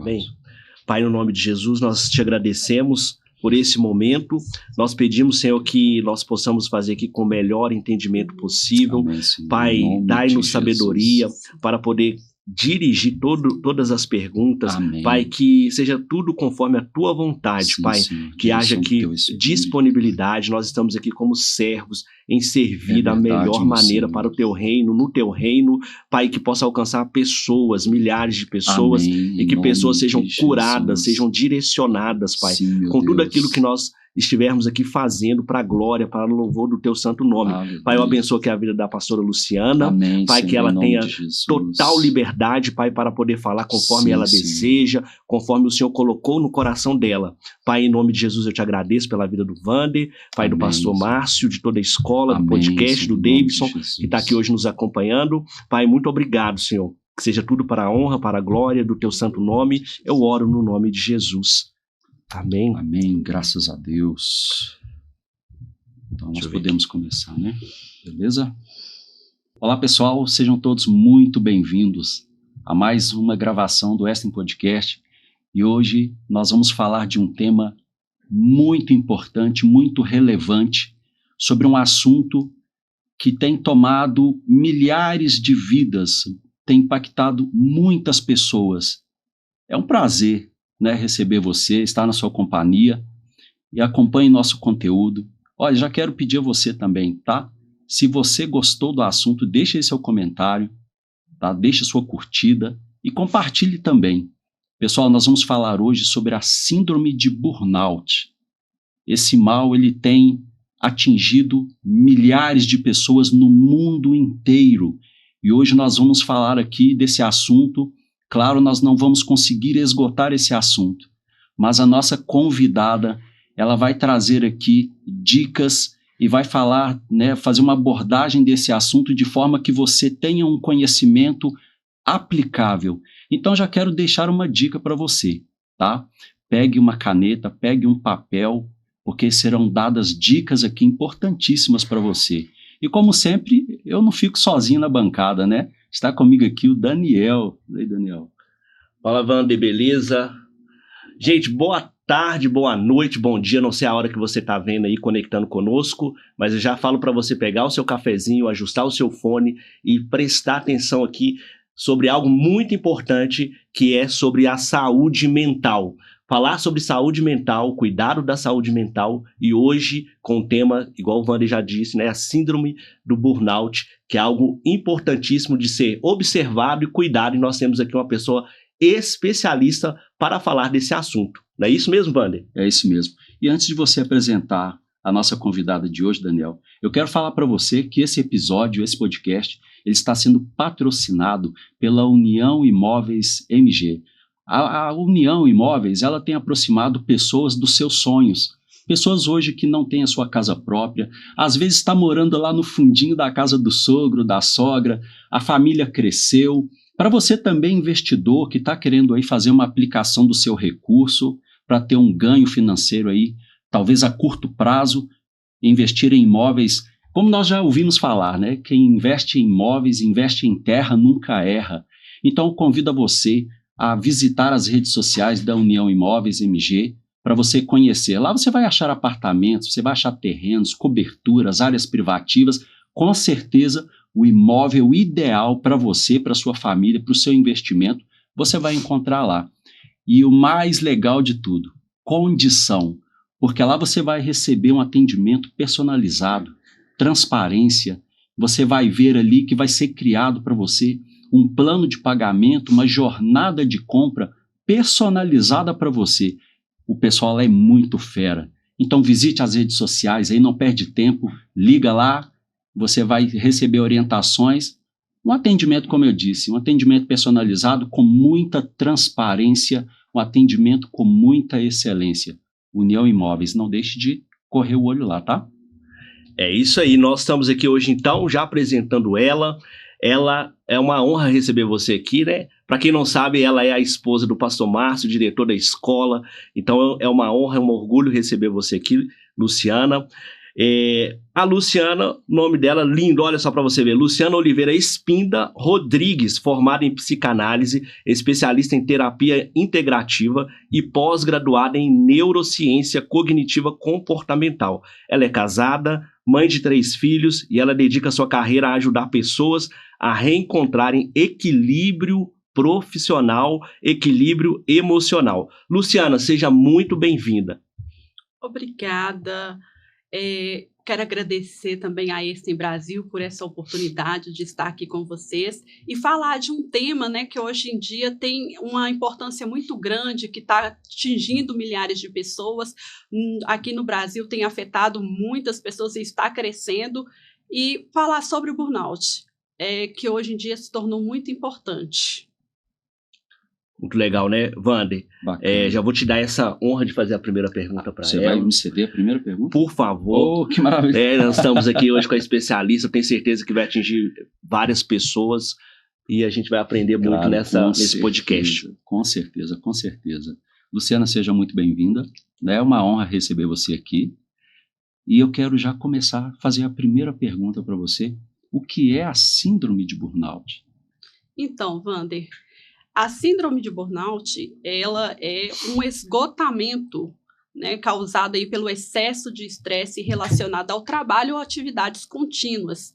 Amém. Pai, no nome de Jesus, nós te agradecemos por esse momento. Nós pedimos, Senhor, que nós possamos fazer aqui com o melhor entendimento possível. Amém, Senhor. Pai, dai-nos sabedoria Jesus. para poder dirigir todas as perguntas. Amém. Pai, que seja tudo conforme a tua vontade, Sim, Pai. Senhor. Que haja Direção do aqui teu Espírito. disponibilidade. Nós estamos aqui como servos em servir da verdade, melhor meu maneira Senhor. para o teu reino, no teu reino. Pai, que possa alcançar pessoas, milhares de pessoas, Amém, e que em pessoas nome sejam de curadas, Jesus. sejam direcionadas, Pai, Sim, meu com tudo Deus. aquilo que nós estivermos aqui fazendo para a glória, para o louvor do teu santo nome. Aleluia. Pai, eu abençoo aqui a vida da pastora Luciana. Amém, Pai, Senhor, que ela em nome tenha de Jesus. total liberdade, Pai, para poder falar conforme Sim, ela Senhor. deseja, conforme o Senhor colocou no coração dela. Pai, em nome de Jesus, eu te agradeço pela vida do Vander, Pai, do Amém, pastor Senhor. Márcio, de toda a escola, do Amém, podcast, Senhor, do em nome de Davidson, Jesus. que está aqui hoje nos acompanhando. Pai, muito obrigado, Senhor. Que seja tudo para a honra, para a glória do teu santo nome. Eu oro no nome de Jesus. Amém. Amém, graças a Deus. Então nós Deixa eu ver podemos começar, né? Beleza? Olá, pessoal, sejam todos muito bem-vindos a mais uma gravação do Western Podcast. E hoje nós vamos falar de um tema muito importante, muito relevante, sobre um assunto que tem tomado milhares de vidas, tem impactado muitas pessoas. É um prazer, né, receber você, estar na sua companhia e acompanhe nosso conteúdo. Olha, já quero pedir a você também, tá? Se você gostou do assunto, deixe aí seu comentário, tá? Deixe sua curtida e compartilhe também. Pessoal, nós vamos falar hoje sobre a síndrome de burnout. Esse mal, ele tem atingido milhares de pessoas no mundo inteiro. E hoje nós vamos falar aqui desse assunto. Claro, nós não vamos conseguir esgotar esse assunto, mas a nossa convidada, ela vai trazer aqui dicas e vai falar, né, fazer uma abordagem desse assunto de forma que você tenha um conhecimento aplicável. Então já quero deixar uma dica para você, tá? Pegue uma caneta, pegue um papel, porque serão dadas dicas aqui importantíssimas para você. E como sempre, eu não fico sozinho na bancada, né? Está comigo aqui o Daniel. E aí, Daniel? Fala, Vander, beleza? Gente, boa tarde, boa noite, bom dia, não sei a hora que você está vendo aí, conectando conosco, mas eu já falo para você pegar o seu cafezinho, ajustar o seu fone e prestar atenção aqui sobre algo muito importante, que é sobre a saúde mental. Falar sobre saúde mental, cuidado da saúde mental, e hoje com o tema, igual o Vander já disse, né, a síndrome do burnout, que é algo importantíssimo de ser observado e cuidado, e nós temos aqui uma pessoa especialista para falar desse assunto. Não é isso mesmo, Vander? É isso mesmo. E antes de você apresentar a nossa convidada de hoje, Daniel, eu quero falar para você que esse episódio, esse podcast, ele está sendo patrocinado pela União Imóveis MG. A União Imóveis, ela tem aproximado pessoas dos seus sonhos. Pessoas hoje que não têm a sua casa própria, às vezes está morando lá no fundinho da casa do sogro, da sogra, a família cresceu. Para você também, investidor, que está querendo aí fazer uma aplicação do seu recurso para ter um ganho financeiro aí, talvez a curto prazo, investir em imóveis, como nós já ouvimos falar, né? Quem investe em imóveis, investe em terra, nunca erra. Então, eu convido a você a visitar as redes sociais da União Imóveis MG para você conhecer. Lá você vai achar apartamentos, você vai achar terrenos, coberturas, áreas privativas, com certeza o imóvel ideal para você, para sua família, para o seu investimento, você vai encontrar lá. E o mais legal de tudo, condição, porque lá você vai receber um atendimento personalizado, transparência, você vai ver ali que vai ser criado para você um plano de pagamento, uma jornada de compra personalizada para você. O pessoal lá é muito fera. Então visite as redes sociais, aí não perde tempo, liga lá, você vai receber orientações, um atendimento, como eu disse, um atendimento personalizado com muita transparência, um atendimento com muita excelência. União Imóveis, não deixe de correr o olho lá, tá? É isso aí, nós estamos aqui hoje então já apresentando ela. Ela é uma honra receber você aqui, né? Para quem não sabe, ela é a esposa do pastor Márcio, diretor da escola. Então é uma honra, é um orgulho receber você aqui, Luciana. A Luciana, nome dela lindo, olha só para você ver, Luciana Oliveira Espinda Rodrigues, formada em psicanálise, especialista em terapia integrativa e pós-graduada em neurociência cognitiva comportamental. Ela é casada, mãe de 3 filhos e ela dedica sua carreira a ajudar pessoas a reencontrarem equilíbrio profissional, equilíbrio emocional. Luciana, seja muito bem-vinda. Obrigada. Quero agradecer também a Einstein Brasil por essa oportunidade de estar aqui com vocês e falar de um tema, né, que hoje em dia tem uma importância muito grande, que está atingindo milhares de pessoas. Aqui no Brasil tem afetado muitas pessoas e está crescendo. E falar sobre o burnout, que hoje em dia se tornou muito importante. Muito legal, né, Wander? Já vou te dar essa honra de fazer a primeira pergunta para ela. Você vai me ceder a primeira pergunta? Por favor. Oh, que maravilha. Nós estamos aqui hoje com a especialista, tenho certeza que vai atingir várias pessoas e a gente vai aprender muito nesse podcast. Com certeza, com certeza. Luciana, seja muito bem-vinda. É uma honra receber você aqui. E eu quero já começar a fazer a primeira pergunta para você. O que é a síndrome de burnout? Então, Wander, a síndrome de burnout, ela é um esgotamento, né, causado aí pelo excesso de estresse relacionado ao trabalho ou atividades contínuas.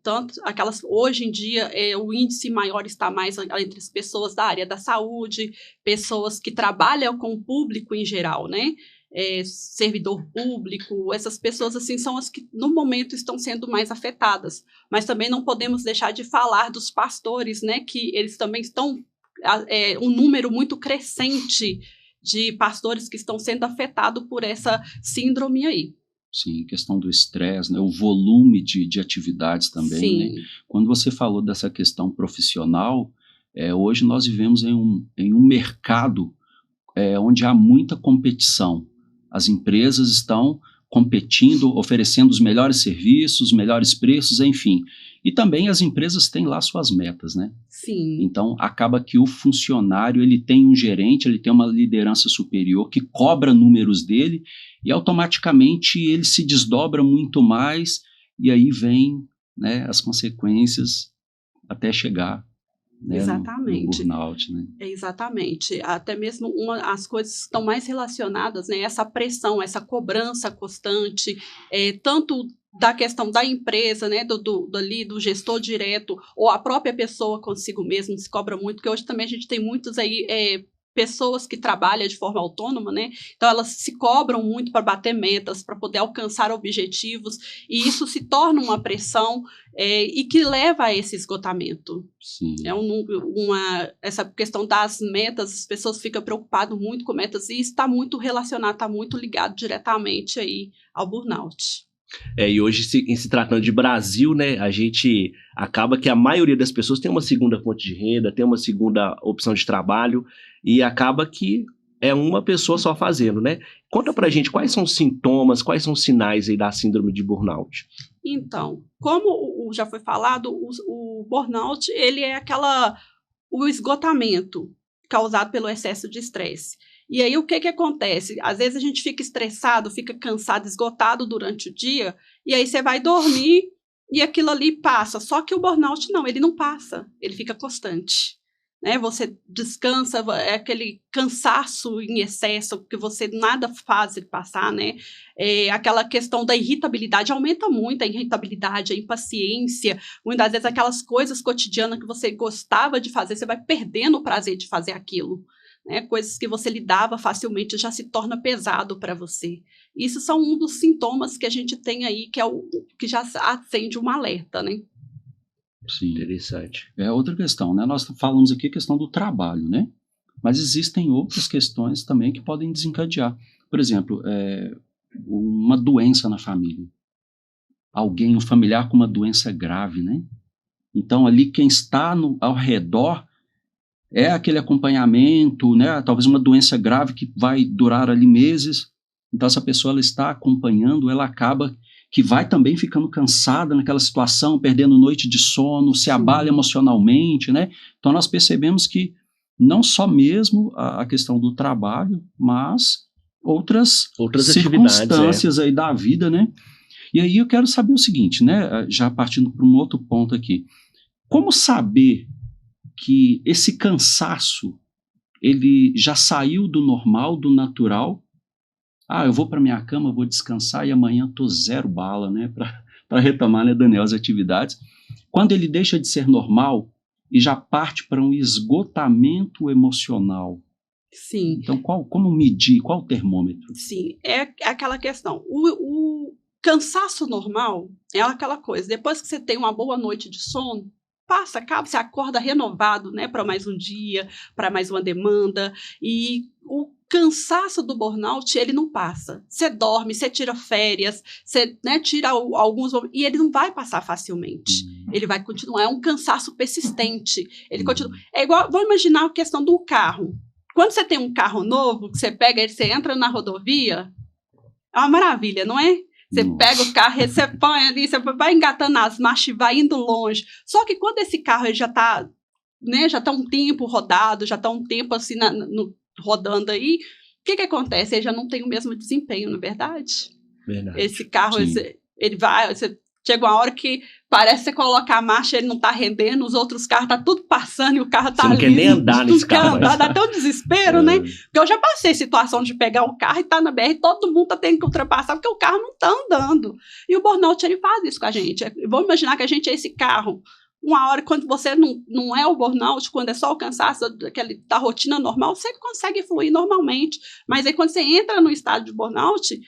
Tanto aquelas, hoje em dia, o índice maior está mais entre as pessoas da área da saúde, pessoas que trabalham com o público em geral, né? Servidor público, essas pessoas assim são as que no momento estão sendo mais afetadas, mas também não podemos deixar de falar dos pastores, né, que eles também estão, um número muito crescente de pastores que estão sendo afetados por essa síndrome aí. Sim, questão do estresse, né, o volume de atividades também, né? Quando você falou dessa questão profissional, hoje nós vivemos em um mercado onde há muita competição. As empresas estão competindo, oferecendo os melhores serviços, os melhores preços, enfim. E também as empresas têm lá suas metas, né? Sim. Então, acaba que o funcionário, ele tem um gerente, ele tem uma liderança superior que cobra números dele e automaticamente ele se desdobra muito mais e aí vem, né, as consequências até chegar, né, exatamente. no burnout, né? Exatamente. Até mesmo as coisas estão mais relacionadas, né? Essa pressão, essa cobrança constante, tanto da questão da empresa, né? Do gestor direto, ou a própria pessoa consigo mesmo se cobra muito, porque hoje também a gente tem muitos aí pessoas que trabalham de forma autônoma, né? Então elas se cobram muito para bater metas, para poder alcançar objetivos, e isso se torna uma pressão e que leva a esse esgotamento. Sim. Essa questão das metas, as pessoas ficam preocupadas muito com metas, e isso está muito relacionado, está muito ligado diretamente aí ao burnout. E hoje, em se tratando de Brasil, né, a gente acaba que a maioria das pessoas tem uma segunda fonte de renda, tem uma segunda opção de trabalho, e acaba que é uma pessoa só fazendo, né? Conta pra gente quais são os sintomas, quais são os sinais aí da síndrome de burnout. Então, como já foi falado, o burnout, ele é o esgotamento causado pelo excesso de estresse. E aí, o que acontece? Às vezes a gente fica estressado, fica cansado, esgotado durante o dia, e aí você vai dormir e aquilo ali passa. Só que o burnout não, ele não passa, ele fica constante. Né? Você descansa, é aquele cansaço em excesso, que você nada faz ele passar, né? Aquela questão da irritabilidade, aumenta muito a irritabilidade, a impaciência, muitas vezes aquelas coisas cotidianas que você gostava de fazer, você vai perdendo o prazer de fazer aquilo. Né, coisas que você lidava facilmente já se torna pesado para você. Isso são um dos sintomas que a gente tem aí, que já acende um alerta, né? Sim. Interessante. Outra questão, né? Nós falamos aqui a questão do trabalho, né? Mas existem outras questões também que podem desencadear. Por exemplo, uma doença na família. Um familiar com uma doença grave, né? Então, ali quem está ao redor aquele acompanhamento, né? Talvez uma doença grave que vai durar ali meses. Então, essa pessoa ela está acompanhando, ela acaba que vai também ficando cansada naquela situação, perdendo noite de sono, se abala emocionalmente, né? Então, nós percebemos que não só mesmo a questão do trabalho, mas outras atividades, circunstâncias aí da vida, né? E aí eu quero saber o seguinte, né? Já partindo para um outro ponto aqui. Como saber que esse cansaço, ele já saiu do normal, do natural? Eu vou para minha cama, vou descansar e amanhã estou zero bala, né? Para retomar, né, Daniel, as atividades. Quando ele deixa de ser normal e já parte para um esgotamento emocional. Sim. Então, como medir? Qual o termômetro? Sim, é aquela questão. O cansaço normal é aquela coisa. Depois que você tem uma boa noite de sono, acaba, você acorda renovado, né, para mais um dia, para mais uma demanda. E o cansaço do burnout, ele não passa. Você dorme, você tira férias, você, né, tira alguns momentos, e ele não vai passar facilmente. Ele vai continuar, é um cansaço persistente. Ele continua. É igual, vamos imaginar a questão do carro. Quando você tem um carro novo, que você pega ele, você entra na rodovia, é uma maravilha, não é? Você pega o carro, você põe ali, você vai engatando as marchas e vai indo longe. Só que quando esse carro ele já está, né, já tá um tempo rodado, já está um tempo assim rodando aí, o que acontece? Ele já não tem o mesmo desempenho, não é verdade? Verdade. Esse carro, ele vai... Chega uma hora que parece que você coloca a marcha, ele não tá rendendo, os outros carros tá tudo passando e o carro tá ali. Você não quer nem andar nesse carro. Dá até um desespero, né? Porque eu já passei situação de pegar o carro e tá na BR, todo mundo tá tendo que ultrapassar porque o carro não tá andando. E o burnout, ele faz isso com a gente. Vamos imaginar que a gente é esse carro. Uma hora, quando você não é o burnout, quando é só o cansaço da rotina normal, você consegue fluir normalmente. Mas aí quando você entra no estado de burnout,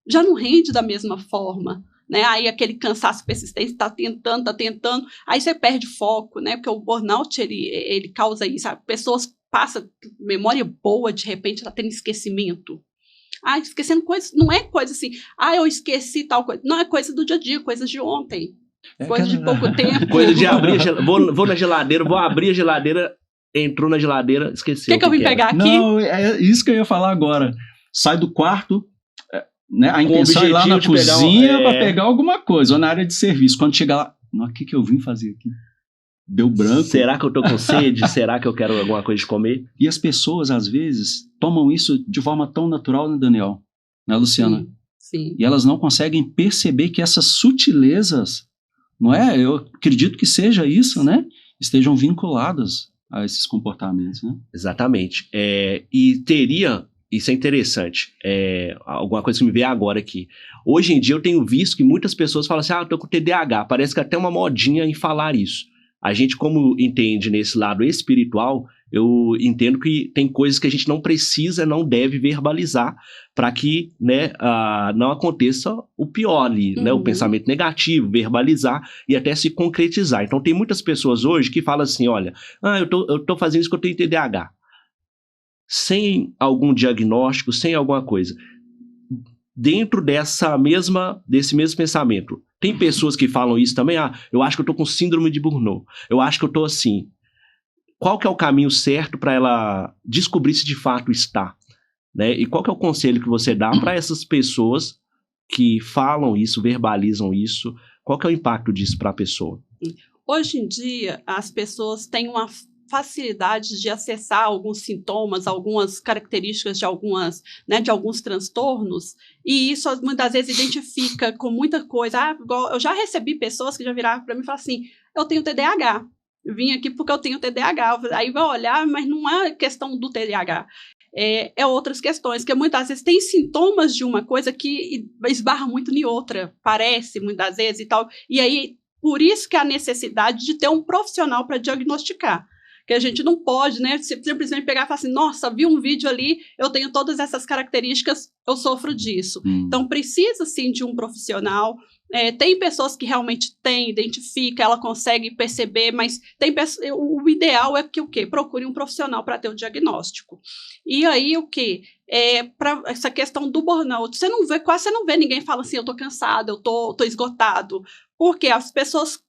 já não rende da mesma forma. Né? Aí aquele cansaço persistente, tá tentando, aí você perde foco, né? Porque o burnout, ele causa isso, sabe? Pessoas passam memória boa, de repente ela tem esquecimento. Esquecendo coisas, não é coisa assim, eu esqueci tal coisa, não, é coisa do dia a dia, coisas de ontem, coisa de pouco tempo. Coisa de abrir vou na geladeira, vou abrir a geladeira, entrou na geladeira, esqueceu. O que eu vim pegar aqui? Não, é isso que eu ia falar agora. Sai do quarto, né? A intenção é ir lá na cozinha para pegar alguma coisa, ou na área de serviço. Quando chegar lá, o que eu vim fazer aqui? Deu branco. Será que eu tô com sede? Será que eu quero alguma coisa de comer? E as pessoas, às vezes, tomam isso de forma tão natural, né, Daniel? Né, Luciana? Sim. E elas não conseguem perceber que essas sutilezas, não é? Eu acredito que seja isso, né? Estejam vinculadas a esses comportamentos, né? Exatamente. E teria... Isso é interessante. Alguma coisa que me veio agora aqui. Hoje em dia eu tenho visto que muitas pessoas falam assim, eu tô com TDAH. Parece que até uma modinha em falar isso. A gente, como entende nesse lado espiritual, eu entendo que tem coisas que a gente não precisa, não deve verbalizar para que, né, não aconteça o pior ali, né, o pensamento negativo, verbalizar e até se concretizar. Então tem muitas pessoas hoje que falam assim, olha, eu tô fazendo isso porque eu tenho TDAH. Sem algum diagnóstico, sem alguma coisa. Dentro desse mesmo pensamento, tem pessoas que falam isso também, eu acho que eu tô com síndrome de Burnout, eu acho que eu tô assim. Qual que é o caminho certo para ela descobrir se de fato está? Né? E qual que é o conselho que você dá para essas pessoas que falam isso, verbalizam isso? Qual que é o impacto disso para a pessoa? Hoje em dia, as pessoas têm uma facilidade de acessar alguns sintomas, algumas características de alguns transtornos, e isso muitas vezes identifica com muita coisa. Eu já recebi pessoas que já viraram para mim e falaram assim, eu tenho TDAH, eu vim aqui porque eu tenho TDAH, aí vai olhar, mas não é questão do TDAH, é outras questões, que muitas vezes tem sintomas de uma coisa que esbarra muito em outra, parece muitas vezes e tal, e aí por isso que há necessidade de ter um profissional para diagnosticar. Que a gente não pode, né, simplesmente pegar e falar assim, nossa, vi um vídeo ali, eu tenho todas essas características, eu sofro disso. Então, precisa, sim, de um profissional. Tem pessoas que realmente identifica, ela consegue perceber, mas o ideal é que o quê? Procure um profissional para ter o diagnóstico. E aí, o quê? Para essa questão do burnout, quase você não vê ninguém falando assim, eu tô cansado, eu tô esgotado. Porque as pessoas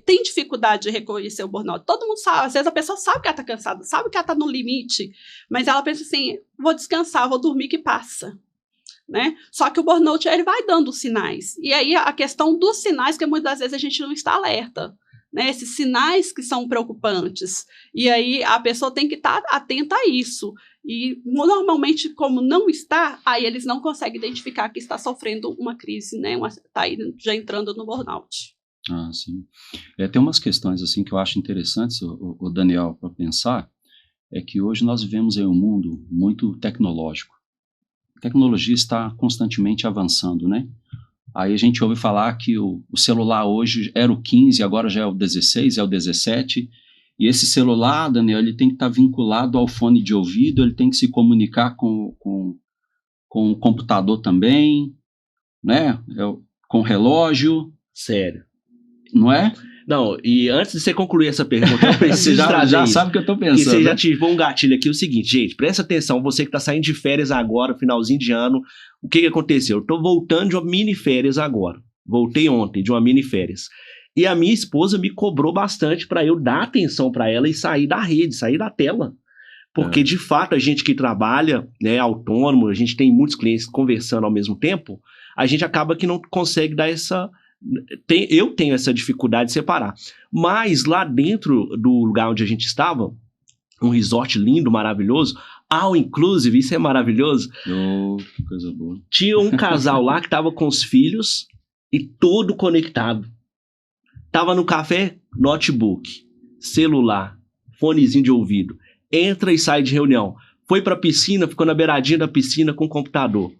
têm dificuldade de reconhecer o burnout. Todo mundo sabe, às vezes a pessoa sabe que ela está cansada, sabe que ela está no limite, mas ela pensa assim, vou descansar, vou dormir que passa. Né? Só que o burnout, ele vai dando sinais. E aí a questão dos sinais, que muitas vezes a gente não está alerta. né? Esses sinais que são preocupantes. E aí a pessoa tem que estar atenta a isso. E normalmente, como não está, aí eles não conseguem identificar que está sofrendo uma crise, né? Está já entrando no burnout. Ah, sim. Tem umas questões assim que eu acho interessantes, o Daniel, para pensar, é que hoje nós vivemos em um mundo muito tecnológico. A tecnologia está constantemente avançando, né? Aí a gente ouve falar que o celular hoje era o 15, agora já é o 16, é o 17. E esse celular, Daniel, ele tem que estar vinculado ao fone de ouvido, ele tem que se comunicar com o computador também, né? Com o relógio. Sério. Não é? Não, e antes de você concluir essa pergunta, eu preciso já sabe o que eu estou pensando. E você já né? ativou um gatilho aqui, o seguinte, gente, presta atenção, você que está saindo de férias agora, finalzinho de ano, o que aconteceu? Eu estou voltando de uma mini férias agora. Voltei ontem de uma mini férias. E a minha esposa me cobrou bastante para eu dar atenção para ela e sair da rede, sair da tela. Porque, de fato, a gente que trabalha, né, autônomo, a gente tem muitos clientes conversando ao mesmo tempo, a gente acaba que não consegue dar essa... eu tenho essa dificuldade de separar. Mas lá dentro do lugar onde a gente estava, um resort lindo, maravilhoso, all inclusive, isso é maravilhoso. Que coisa boa. Tinha um casal lá que estava com os filhos e todo conectado. Tava no café, notebook, celular, fonezinho de ouvido. Entra e sai de reunião. Foi pra piscina, ficou na beiradinha da piscina com o computador.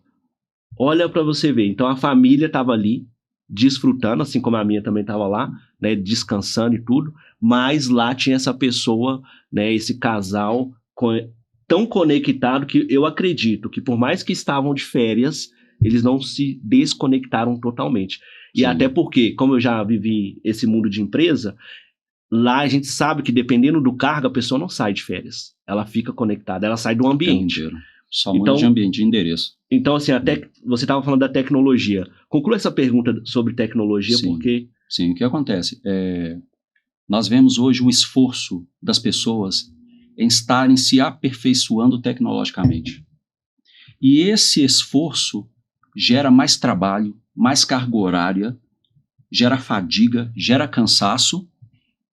Olha pra você ver. Então a família tava ali, desfrutando, assim como a minha também estava lá, né, descansando e tudo, mas lá tinha essa pessoa, né, esse casal tão conectado que eu acredito que por mais que estavam de férias, eles não se desconectaram totalmente. E até porque, como eu já vivi esse mundo de empresa, lá a gente sabe que dependendo do cargo, a pessoa não sai de férias, ela fica conectada, ela sai do ambiente. Só muda de ambiente, de endereço. Então, assim, até você estava falando da tecnologia. Conclua essa pergunta sobre tecnologia, porque... Sim, o que acontece? Nós vemos hoje um esforço das pessoas em estarem se aperfeiçoando tecnologicamente. E esse esforço gera mais trabalho, mais carga horária, gera fadiga, gera cansaço,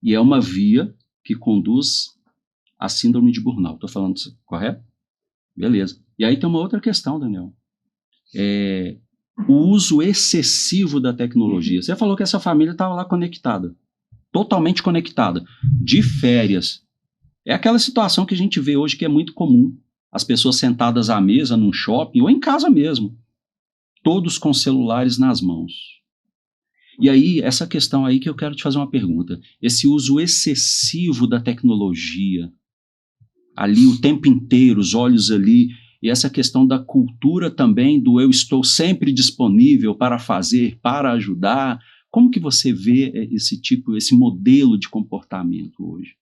e é uma via que conduz à síndrome de burnout. Estou falando isso, correto? Beleza. E aí tem uma outra questão, Daniel. O uso excessivo da tecnologia. Você falou que essa família estava lá conectada. Totalmente conectada. De férias. É aquela situação que a gente vê hoje que é muito comum. As pessoas sentadas à mesa num shopping ou em casa mesmo. Todos com celulares nas mãos. E aí, essa questão aí que eu quero te fazer uma pergunta. Esse uso excessivo da tecnologia, ali o tempo inteiro, os olhos ali, e essa questão da cultura também, do eu estou sempre disponível para fazer, para ajudar. Como que você vê esse modelo de comportamento hoje?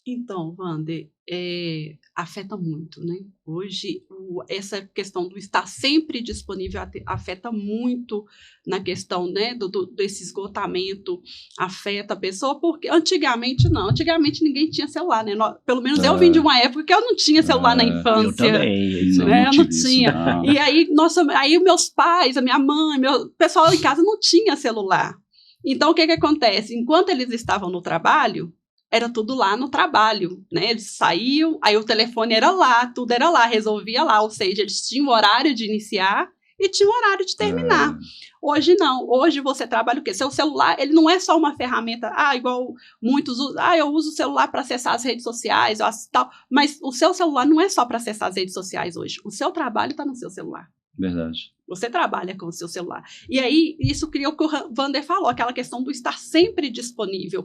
Então, Wander, afeta muito, né? Hoje, essa questão do estar sempre disponível afeta muito na questão, né, desse esgotamento, afeta a pessoa, porque antigamente não, antigamente ninguém tinha celular, né? Pelo menos eu vim de uma época que eu não tinha celular na infância. Eu também. Né? Eu não tinha. E aí, aí meus pais, a minha mãe, o pessoal em casa não tinha celular. Então, o que acontece? Enquanto eles estavam no trabalho, era tudo lá no trabalho, né? Eles saíam, aí o telefone era lá, tudo era lá, resolvia lá, ou seja, eles tinham o horário de iniciar e tinham o horário de terminar. Hoje não, hoje você trabalha o quê? Seu celular, ele não é só uma ferramenta, igual muitos usam, eu uso o celular para acessar as redes sociais, tal, mas o seu celular não é só para acessar as redes sociais hoje, o seu trabalho está no seu celular. Verdade. Você trabalha com o seu celular. E aí, isso cria o que o Wander falou, aquela questão do estar sempre disponível.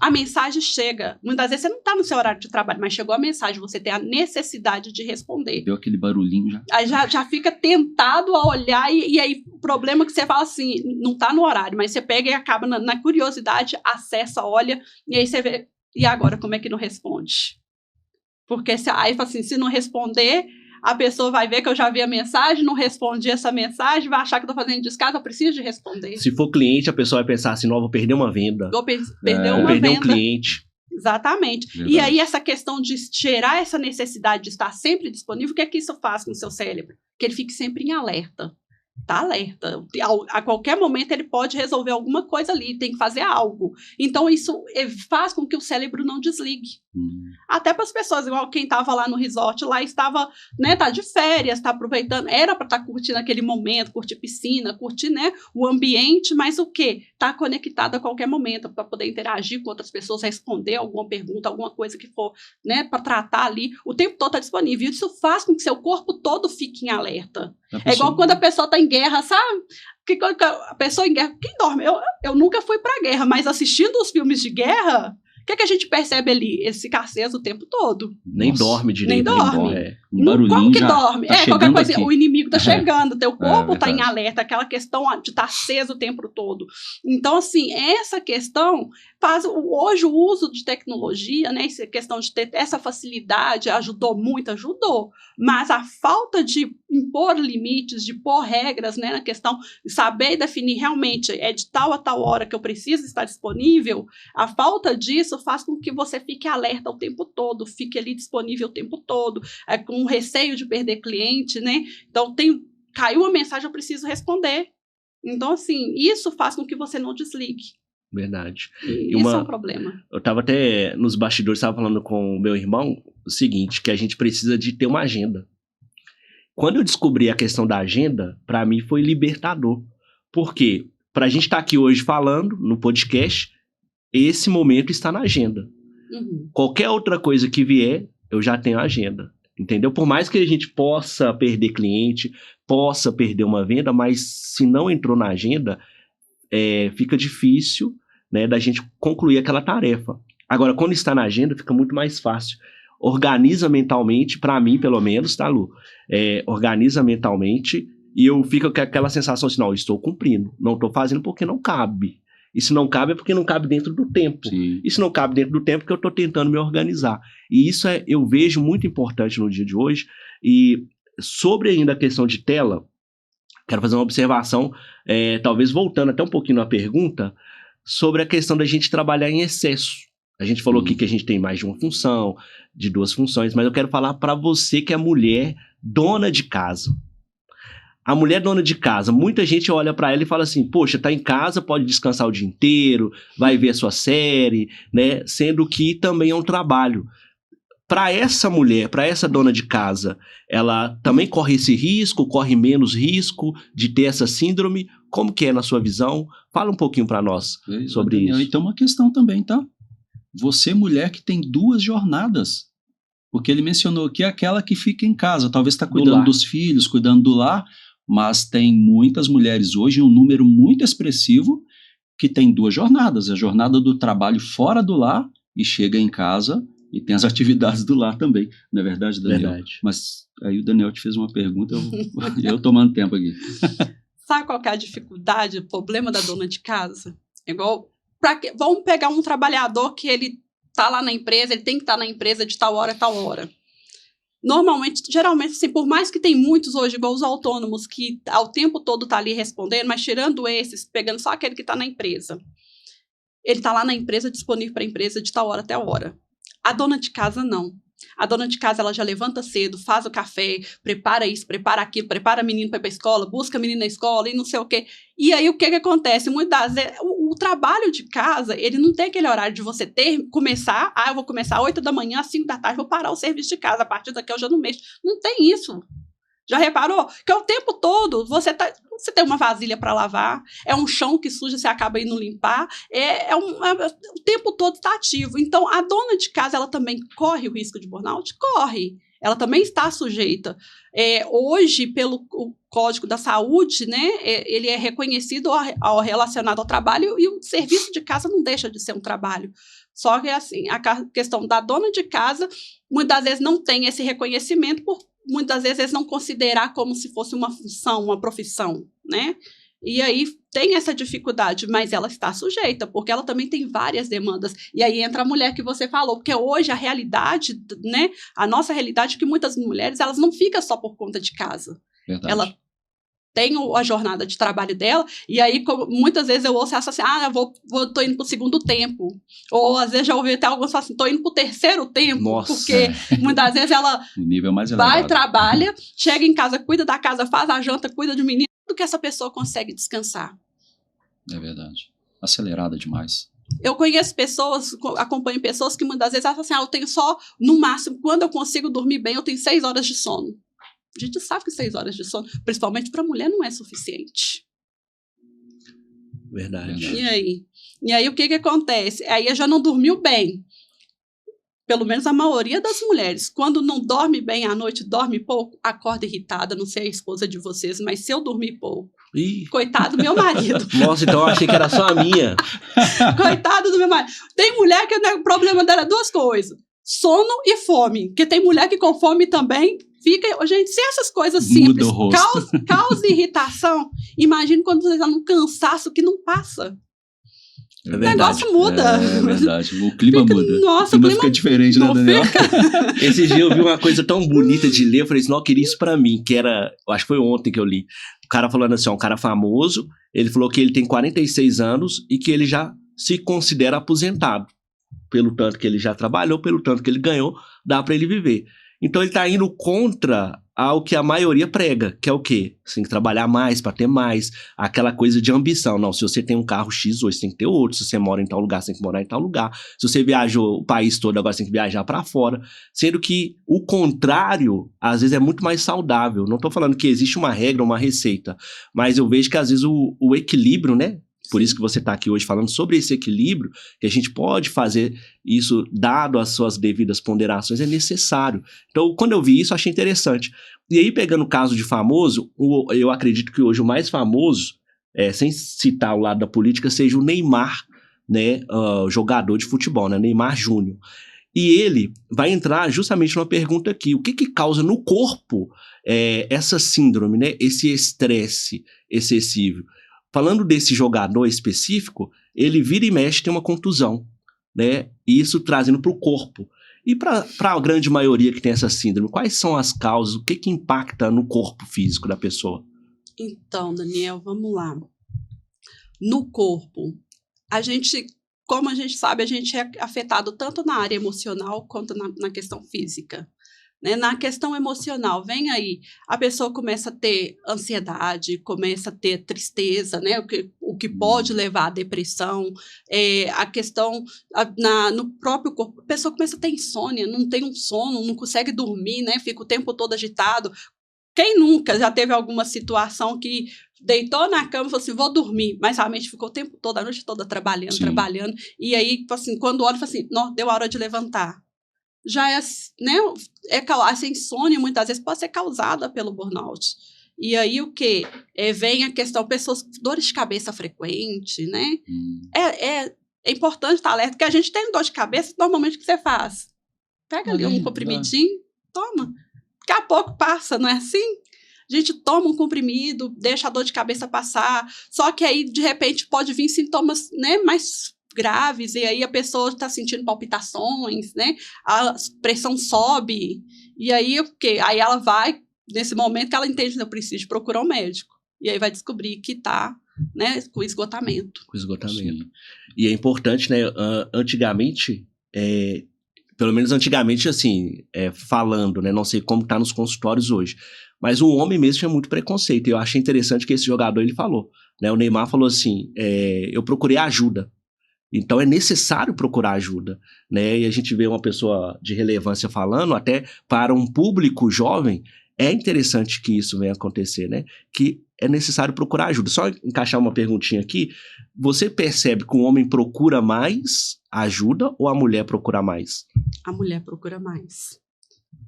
A mensagem chega, muitas vezes você não está no seu horário de trabalho, mas chegou a mensagem, você tem a necessidade de responder. Deu aquele barulhinho já. Aí já fica tentado a olhar, e aí o problema é que você fala assim, não está no horário, mas você pega e acaba na curiosidade, acessa, olha, e aí você vê, e agora como é que não responde? Porque aí fala assim, se não responder, a pessoa vai ver que eu já vi a mensagem, não respondi essa mensagem, vai achar que eu estou fazendo descaso, eu preciso de responder. Se for cliente, a pessoa vai pensar assim, não, vou perder uma venda. Vou perder um cliente. Exatamente. Verdade. E aí essa questão de gerar essa necessidade de estar sempre disponível, o que é que isso faz com o seu cérebro? Que ele fique sempre em alerta. está alerta. A qualquer momento ele pode resolver alguma coisa ali, tem que fazer algo. Então isso faz com que o cérebro não desligue. Até para as pessoas, igual quem estava lá no resort, lá estava, né, tá de férias, está aproveitando, era para estar curtindo aquele momento, curtir piscina, curtir, né, o ambiente, mas o quê? Tá conectado a qualquer momento para poder interagir com outras pessoas, responder alguma pergunta, alguma coisa que for, né, para tratar ali, o tempo todo está disponível. Isso faz com que seu corpo todo fique em alerta. É igual quando a pessoa está em guerra, sabe? Que a pessoa em guerra, quem dorme? Eu nunca fui para a guerra, mas assistindo os filmes de guerra, o que a gente percebe ali? Ele fica aceso o tempo todo. Nem dorme direito. Nem dorme. Um barulhinho. Como que dorme? Qualquer coisa, aqui. O inimigo tá chegando, teu corpo tá em alerta, aquela questão de estar aceso o tempo todo. Então, assim, essa questão faz. Hoje, o uso de tecnologia, né? Essa questão de ter essa facilidade ajudou muito, ajudou. Mas a falta de impor limites, de pôr regras, né? Na questão de saber definir realmente é de tal a tal hora que eu preciso estar disponível, a falta disso faz com que você fique alerta o tempo todo, fique ali disponível o tempo todo, com receio de perder cliente, né? Então, caiu uma mensagem, eu preciso responder. Então, assim, isso faz com que você não desligue. Verdade. Isso é um problema. Eu estava até nos bastidores, estava falando com o meu irmão o seguinte, que a gente precisa de ter uma agenda. Quando eu descobri a questão da agenda, para mim foi libertador. Por quê? Para a gente estar aqui hoje falando no podcast, esse momento está na agenda. Qualquer outra coisa que vier, eu já tenho a agenda. Entendeu? Por mais que a gente possa perder cliente, possa perder uma venda, mas se não entrou na agenda, fica difícil, né, da gente concluir aquela tarefa. Agora, quando está na agenda, fica muito mais fácil. Organiza mentalmente, para mim, pelo menos, tá, Lu? Organiza mentalmente e eu fico com aquela sensação assim, não, eu estou cumprindo, não estou fazendo porque não cabe. E se não cabe é porque não cabe dentro do tempo. Sim. E se não cabe dentro do tempo é porque eu estou tentando me organizar. E isso eu vejo muito importante no dia de hoje. E sobre ainda a questão de tela, quero fazer uma observação, talvez voltando até um pouquinho na pergunta, sobre a questão da gente trabalhar em excesso. A gente falou aqui que a gente tem mais de uma função, de 2 funções, mas eu quero falar para você que é mulher dona de casa. A mulher dona de casa, muita gente olha para ela e fala assim, poxa, tá em casa, pode descansar o dia inteiro, vai ver a sua série, né? Sendo que também é um trabalho. Para essa mulher, para essa dona de casa, ela também corre esse risco, corre menos risco de ter essa síndrome? Como que é na sua visão? Fala um pouquinho para nós sobre isso. E tem uma questão também, tá? Você, mulher que tem 2 jornadas, porque ele mencionou aqui aquela que fica em casa, talvez está cuidando dos filhos, cuidando do lar, mas tem muitas mulheres hoje, um número muito expressivo, que tem 2 jornadas. A jornada do trabalho fora do lar e chega em casa e tem as atividades do lar também. Não é verdade, Daniel? Verdade. Mas aí o Daniel te fez uma pergunta, eu tomando tempo aqui. Sabe qual que é a dificuldade, o problema da dona de casa? Igual, vamos pegar um trabalhador que ele está lá na empresa, ele tem que estar na empresa de tal hora a tal hora. Normalmente, geralmente, assim, por mais que tem muitos hoje, igual os autônomos, que ao tempo todo tá ali respondendo, mas tirando esses, pegando só aquele que está na empresa. Ele está lá na empresa, disponível para a empresa de tal hora até a hora. A dona de casa, não. A dona de casa, ela já levanta cedo, faz o café, prepara isso, prepara aquilo, prepara a menina para ir para a escola, busca a menina na escola e não sei o quê. E aí, o que acontece? Muitas vezes, o trabalho de casa, ele não tem aquele horário de você começar, eu vou começar às 8 da manhã, às 5 da tarde, vou parar o serviço de casa, a partir daqui eu já não mexo. Não tem isso. Já reparou? Que o tempo todo você tem uma vasilha para lavar, é um chão que suja, você acaba indo limpar, o tempo todo está ativo. Então, a dona de casa, ela também corre o risco de burnout? Corre. Ela também está sujeita. Hoje, pelo Código da Saúde, né, ele é reconhecido relacionado ao trabalho e o serviço de casa não deixa de ser um trabalho. Só que, assim, a questão da dona de casa, muitas vezes não tem esse reconhecimento muitas vezes eles não considerar como se fosse uma função, uma profissão, né? E aí tem essa dificuldade, mas ela está sujeita, porque ela também tem várias demandas. E aí entra a mulher que você falou, porque hoje a realidade, né? A nossa realidade é que muitas mulheres, elas não ficam só por conta de casa. Verdade. Ela tem a jornada de trabalho dela, e aí muitas vezes eu ouço essa assim, tô indo pro 2º tempo. Ou às vezes já ouvi até alguns falar assim, tô indo pro 3º tempo. Nossa. Porque muitas vezes ela o nível mais vai, elevado. trabalha, chega em casa, cuida da casa, faz a janta, cuida de menino, que essa pessoa consegue descansar. É verdade. Acelerada demais. Eu conheço pessoas, acompanho pessoas que muitas vezes falam assim, eu tenho só, no máximo, quando eu consigo dormir bem, eu tenho 6 horas de sono. A gente sabe que 6 horas de sono, principalmente para mulher, não é suficiente. Verdade. E aí o que acontece? Aí já não dormiu bem. Pelo menos a maioria das mulheres, quando não dorme bem à noite, dorme pouco, acorda irritada, não sei a esposa de vocês, mas se eu dormir pouco, coitado do meu marido. Nossa, então eu achei que era só a minha. Coitado do meu marido. Tem mulher que o problema dela é 2 coisas, sono e fome, porque tem mulher que com fome também fica... Gente, se essas coisas simples causam irritação, imagine quando você está num cansaço que não passa. É o negócio muda. É verdade. O clima muda. Nossa, o clima fica diferente, né, Daniel? Esse dia eu vi uma coisa tão bonita de ler, eu falei assim, não, eu queria isso pra mim, que era, eu acho que foi ontem que eu li. O cara falando assim, um cara famoso, ele falou que ele tem 46 anos e que ele já se considera aposentado. Pelo tanto que ele já trabalhou, pelo tanto que ele ganhou, dá pra ele viver. Então ele tá indo contra ao que a maioria prega, que é o quê? Você tem que trabalhar mais para ter mais, aquela coisa de ambição. Não, se você tem um carro X, hoje você tem que ter outro. Se você mora em tal lugar, você tem que morar em tal lugar. Se você viajou o país todo, agora você tem que viajar para fora. Sendo que o contrário, às vezes, é muito mais saudável. Não tô falando que existe uma regra, uma receita, mas eu vejo que, às vezes, o equilíbrio, né? Por isso que você está aqui hoje falando sobre esse equilíbrio, que a gente pode fazer isso, dado as suas devidas ponderações, é necessário. Então, quando eu vi isso, achei interessante. E aí, pegando o caso de famoso, eu acredito que hoje o mais famoso, sem citar o lado da política, seja o Neymar, né, jogador de futebol, né, Neymar Júnior. E ele vai entrar justamente numa pergunta aqui, o que causa no corpo essa síndrome, né, esse estresse excessivo? Falando desse jogador específico, ele vira e mexe, tem uma contusão, né? E isso trazendo para o corpo. E para a grande maioria que tem essa síndrome, quais são as causas? O que impacta no corpo físico da pessoa? Então, Daniel, vamos lá. No corpo, como a gente sabe, a gente é afetado tanto na área emocional quanto na questão física. Né? Na questão emocional, vem aí, a pessoa começa a ter ansiedade, começa a ter tristeza, né? O que pode levar à depressão, a questão no próprio corpo, a pessoa começa a ter insônia, não tem um sono, não consegue dormir, né? Fica o tempo todo agitado. Quem nunca já teve alguma situação que deitou na cama e falou assim, vou dormir, mas realmente ficou o tempo todo, a noite toda trabalhando, e aí, assim, quando olha, fala assim, não, deu a hora de levantar. Já né, essa insônia muitas vezes pode ser causada pelo burnout. E aí o que? Vem a questão, pessoas com dores de cabeça frequente, né? É importante estar alerta, porque a gente tem dor de cabeça, normalmente o que você faz? Pega ali um comprimidinho, toma. Daqui a pouco passa, não é assim? A gente toma um comprimido, deixa a dor de cabeça passar, só que aí, de repente, pode vir sintomas, né, mais graves, e aí a pessoa está sentindo palpitações, né? A pressão sobe, e aí o quê? Aí ela vai, nesse momento que ela entende que eu preciso procurar um médico, e aí vai descobrir que está, né, com esgotamento. Com esgotamento. Sim. E é importante, né, antigamente, pelo menos antigamente, assim, falando, né, não sei como está nos consultórios hoje, mas o homem mesmo tinha muito preconceito, e eu achei interessante que esse jogador, ele falou, né, o Neymar falou assim, eu procurei ajuda. Então é necessário procurar ajuda, né? E a gente vê uma pessoa de relevância falando, até para um público jovem, é interessante que isso venha acontecer, né? Que é necessário procurar ajuda. Só encaixar uma perguntinha aqui, você percebe que o homem procura mais ajuda ou a mulher procura mais? A mulher procura mais.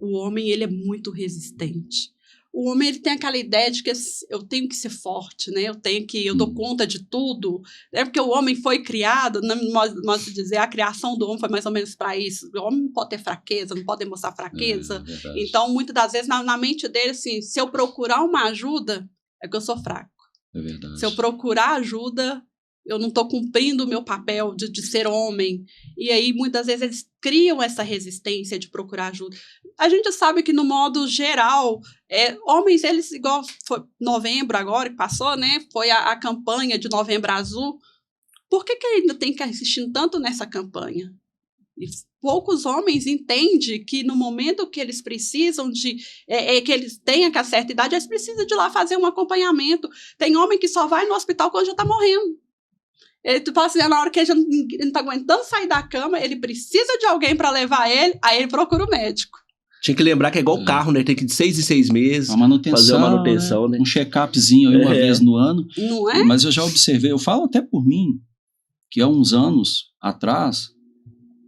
O homem, ele é muito resistente. O homem, ele tem aquela ideia de que eu tenho que ser forte, né? Eu dou conta de tudo. É porque o homem foi criado, nós dizer, a criação do homem foi mais ou menos para isso. O homem não pode ter fraqueza, não pode demonstrar fraqueza. Então, muitas das vezes, na mente dele, assim, se eu procurar uma ajuda, é que eu sou fraco. É verdade. Se eu procurar ajuda, eu não estou cumprindo o meu papel de ser homem. E aí, muitas vezes, eles criam essa resistência de procurar ajuda. A gente sabe que, no modo geral, homens, eles, igual foi novembro agora, que passou, né? Foi a campanha de Novembro Azul. Por que ainda tem que assistir tanto nessa campanha? E poucos homens entendem que no momento que eles precisam que eles tenham a certa idade, eles precisam de ir lá fazer um acompanhamento. Tem homem que só vai no hospital quando já está morrendo. Ele fala assim, na hora que ele já não está aguentando sair da cama, ele precisa de alguém para levar ele, aí ele procura o médico. Tinha que lembrar que é igual carro, né? Tem que ir de 6 em 6 meses fazer uma manutenção, né? Um check-upzinho aí uma vez no ano. Não é? Mas eu já observei, eu falo até por mim, que há uns anos atrás,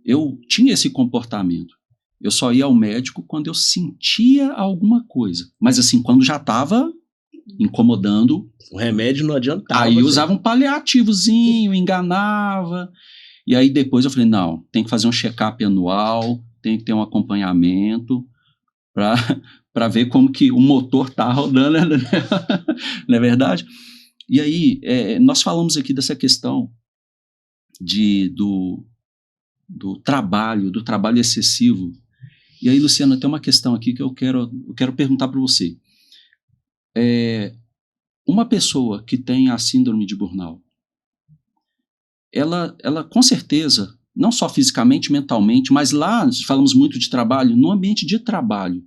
eu tinha esse comportamento. Eu só ia ao médico quando eu sentia alguma coisa. Mas assim, quando já estava incomodando... O remédio não adiantava. Aí usava um paliativozinho, enganava. E aí depois eu falei, não, tem que fazer um check-up anual, tem que ter um acompanhamento para ver como que o motor está rodando, né? Não é verdade? E aí, nós falamos aqui dessa questão do trabalho excessivo. E aí, Luciana, tem uma questão aqui que eu quero perguntar para você. Uma pessoa que tem a síndrome de burnout, ela com certeza, não só fisicamente, mentalmente, mas lá, falamos muito de trabalho, no ambiente de trabalho,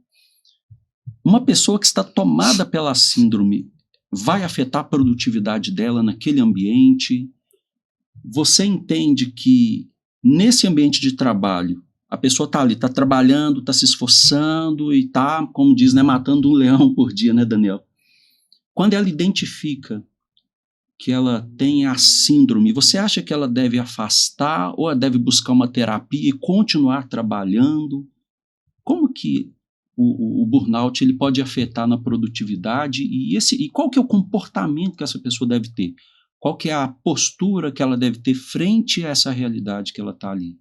uma pessoa que está tomada pela síndrome vai afetar a produtividade dela naquele ambiente? Você entende que nesse ambiente de trabalho, a pessoa está ali, está trabalhando, está se esforçando e está, como diz, né, matando um leão por dia, né, Daniel? Quando ela identifica que ela tem a síndrome, você acha que ela deve afastar ou ela deve buscar uma terapia e continuar trabalhando? Como que o burnout ele pode afetar na produtividade e qual que é o comportamento que essa pessoa deve ter? Qual que é a postura que ela deve ter frente a essa realidade que ela está ali?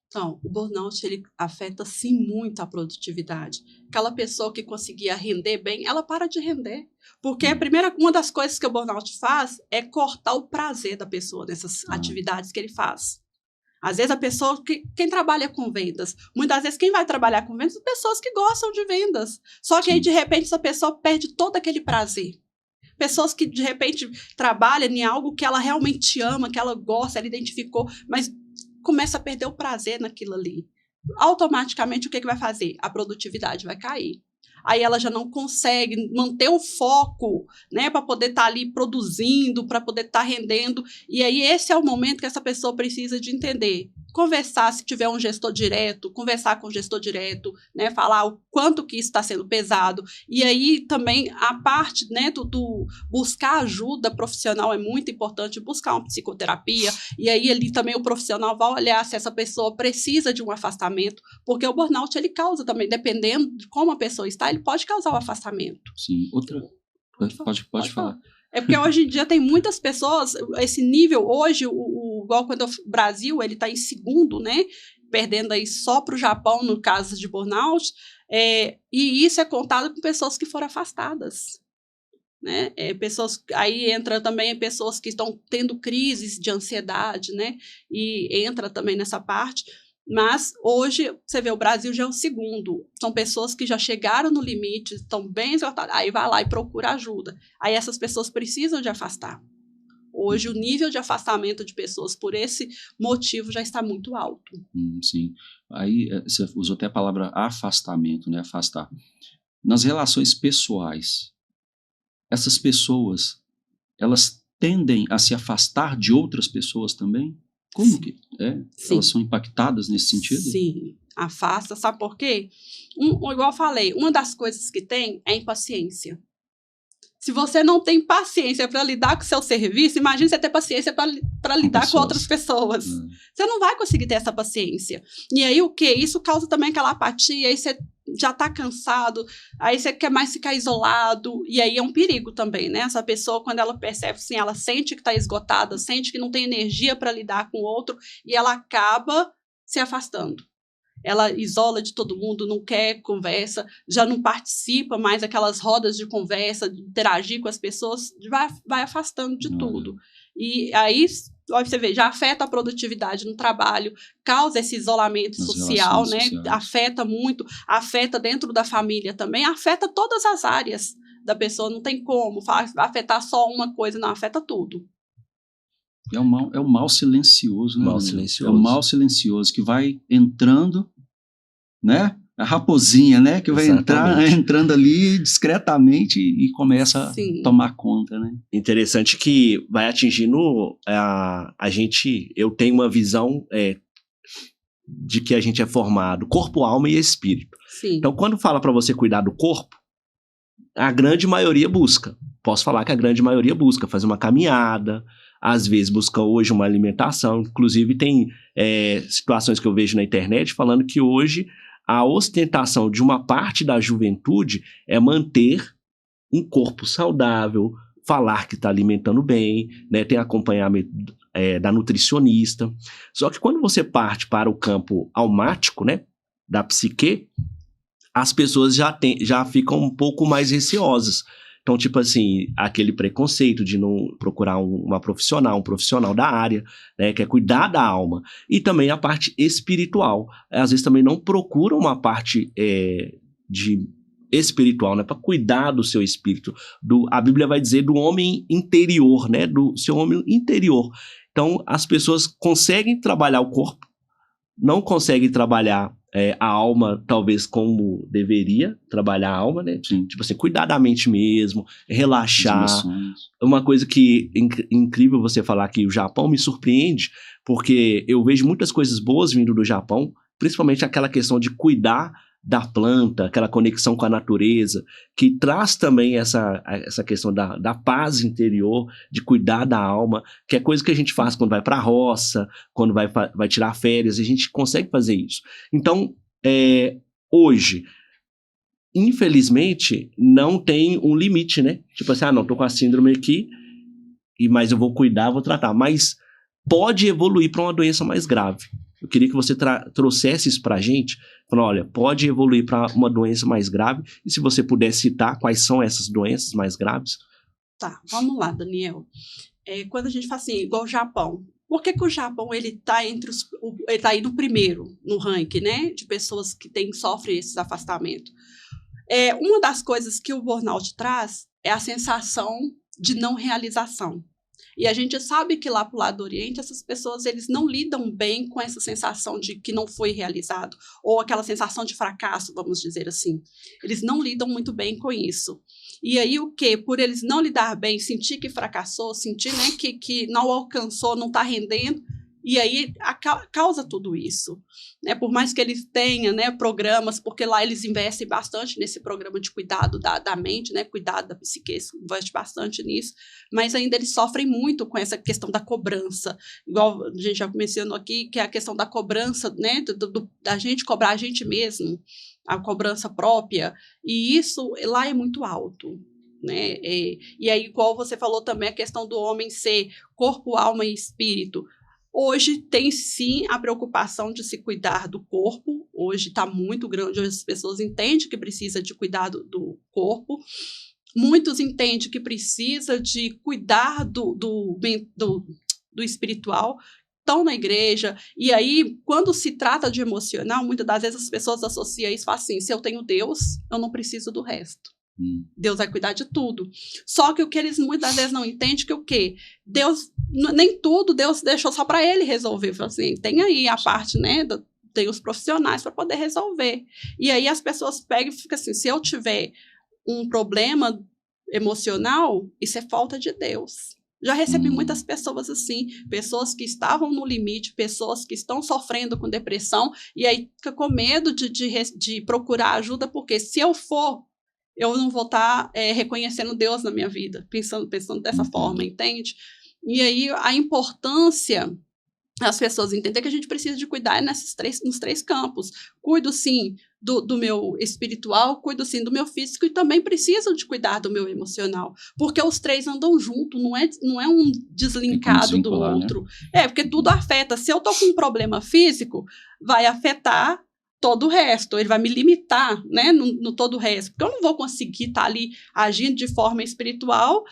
Então, o burnout, ele afeta, sim, muito a produtividade. Aquela pessoa que conseguia render bem, ela para de render. Porque uma das coisas que o burnout faz é cortar o prazer da pessoa nessas atividades que ele faz. Às vezes a pessoa, quem trabalha com vendas, muitas vezes quem vai trabalhar com vendas são pessoas que gostam de vendas. Só que aí, de repente, essa pessoa perde todo aquele prazer. Pessoas que, de repente, trabalham em algo que ela realmente ama, que ela gosta, ela identificou, mas começa a perder o prazer naquilo ali. Automaticamente, o que vai fazer? A produtividade vai cair. Aí ela já não consegue manter o foco, né, para poder estar ali produzindo, para poder estar rendendo. E aí esse é o momento que essa pessoa precisa de entender. Conversar, se tiver um gestor direto, conversar com o gestor direto, né, falar o quanto que isso está sendo pesado. E aí também a parte, né, do buscar ajuda profissional é muito importante, buscar uma psicoterapia. E aí ali também o profissional vai olhar se essa pessoa precisa de um afastamento, porque o burnout ele causa também, dependendo de como a pessoa está, ele pode causar o afastamento. Sim, pode falar. É porque hoje em dia tem muitas pessoas, esse nível hoje, igual quando o Brasil, ele está em segundo, né? Perdendo aí só para o Japão no caso de burnout, e isso é contado com pessoas que foram afastadas. Né? Aí entra também pessoas que estão tendo crises de ansiedade, né? E entra também nessa parte. Mas hoje, você vê, o Brasil já é o segundo. São pessoas que já chegaram no limite, estão bem esgotadas. Aí vai lá e procura ajuda. Aí essas pessoas precisam de afastar. Hoje o nível de afastamento de pessoas por esse motivo já está muito alto. Sim. Aí você usou até a palavra afastamento, né? Afastar. Nas relações pessoais, essas pessoas, elas tendem a se afastar de outras pessoas também? Como que elas são impactadas nesse sentido? Sim, afasta. Sabe por quê? Igual eu falei, uma das coisas que tem é impaciência. Se você não tem paciência para lidar com o seu serviço, imagine você ter paciência para lidar com outras pessoas. Você não vai conseguir ter essa paciência. E aí o quê? Isso causa também aquela apatia, aí você já está cansado, aí você quer mais ficar isolado, e aí é um perigo também, né? Essa pessoa, quando ela percebe, assim, ela sente que está esgotada, sente que não tem energia para lidar com o outro, e ela acaba se afastando. Ela isola de todo mundo, não quer conversa, já não participa mais daquelas rodas de conversa, de interagir com as pessoas, vai afastando de tudo. E aí, olha, você vê, já afeta a produtividade no trabalho, causa esse isolamento social, né? Afeta muito, afeta dentro da família também, afeta todas as áreas da pessoa, não tem como afetar só uma coisa, não, afeta tudo. É o mal silencioso, né? Mal silencioso. É o mal silencioso que vai entrando, né? A raposinha, né? Que vai entrando ali discretamente e começa a tomar conta, né? Interessante que vai atingindo a gente. Eu tenho uma visão de que a gente é formado corpo, alma e espírito. Sim. Então, quando fala para você cuidar do corpo, a grande maioria busca. Posso falar que a grande maioria busca fazer uma caminhada, às vezes busca hoje uma alimentação. Inclusive, tem situações que eu vejo na internet falando que hoje a ostentação de uma parte da juventude é manter um corpo saudável, falar que está alimentando bem, né, tem acompanhamento da nutricionista. Só que quando você parte para o campo almático, né, da psique, as pessoas já ficam um pouco mais receosas. Então, tipo assim, aquele preconceito de não procurar um profissional da área, né, que é cuidar da alma. E também a parte espiritual. Às vezes também não procuram uma parte de espiritual, né, para cuidar do seu espírito. A Bíblia vai dizer do homem interior, né, do seu homem interior. Então, as pessoas conseguem trabalhar o corpo, não conseguem trabalhar a alma, talvez como deveria trabalhar a alma, né? Sim. Tipo assim, cuidar da mente mesmo, relaxar. Uma coisa que incrível você falar que o Japão me surpreende, porque eu vejo muitas coisas boas vindo do Japão, principalmente aquela questão de cuidar da planta, aquela conexão com a natureza, que traz também essa questão da paz interior, de cuidar da alma, que é coisa que a gente faz quando vai para a roça, quando vai tirar férias, a gente consegue fazer isso. Então, hoje, infelizmente, não tem um limite, né? Tipo assim, não, tô com a síndrome aqui, mas eu vou cuidar, vou tratar. Mas pode evoluir para uma doença mais grave. Eu queria que você trouxesse isso para a gente, falando, olha, pode evoluir para uma doença mais grave, e se você puder citar quais são essas doenças mais graves. Tá, vamos lá, Daniel. Quando a gente fala assim, igual o Japão, por que o Japão ele tá aí no primeiro, no ranking, né, de pessoas que sofrem esses afastamentos? Uma das coisas que o burnout traz é a sensação de não realização. E a gente sabe que lá pro lado do Oriente, essas pessoas, eles não lidam bem com essa sensação de que não foi realizado, ou aquela sensação de fracasso, vamos dizer assim. Eles não lidam muito bem com isso. E aí o quê? Por eles não lidar bem, sentir que fracassou, sentir, né, que não alcançou, não está rendendo, e aí causa tudo isso, né? Por mais que eles tenham, né, programas, porque lá eles investem bastante nesse programa de cuidado da mente, né, cuidado da psique, investe bastante nisso, mas ainda eles sofrem muito com essa questão da cobrança, igual a gente já mencionou aqui, que é a questão da cobrança, né, da gente cobrar a gente mesmo, a cobrança própria, e isso lá é muito alto. Né? E aí, igual você falou também, a questão do homem ser corpo, alma e espírito. Hoje tem sim a preocupação de se cuidar do corpo, hoje está muito grande, hoje as pessoas entendem que precisa de cuidar do corpo, muitos entendem que precisa de cuidar do espiritual, estão na igreja, e aí quando se trata de emocional, muitas das vezes as pessoas associam isso assim, se eu tenho Deus, eu não preciso do resto. Deus vai cuidar de tudo. Só que o que eles muitas vezes não entendem que o quê? Deus, nem tudo Deus deixou só para ele resolver. Assim, tem aí a parte, né? Tem os profissionais para poder resolver. E aí as pessoas pegam e ficam assim, se eu tiver um problema emocional, isso é falta de Deus. Já recebi muitas pessoas assim, pessoas que estavam no limite, pessoas que estão sofrendo com depressão, e aí fica com medo de procurar ajuda, porque se eu for, eu não vou estar reconhecendo Deus na minha vida, pensando dessa forma, entende? E aí a importância as pessoas entenderem que a gente precisa de cuidar nos três campos. Cuido sim do meu espiritual, cuido sim do meu físico e também preciso de cuidar do meu emocional, porque os três andam junto, não é um deslinkado do outro. Né? Porque tudo afeta. Se eu tô com um problema físico, vai afetar todo o resto, ele vai me limitar, né, no todo o resto, porque eu não vou conseguir estar ali agindo de forma espiritual,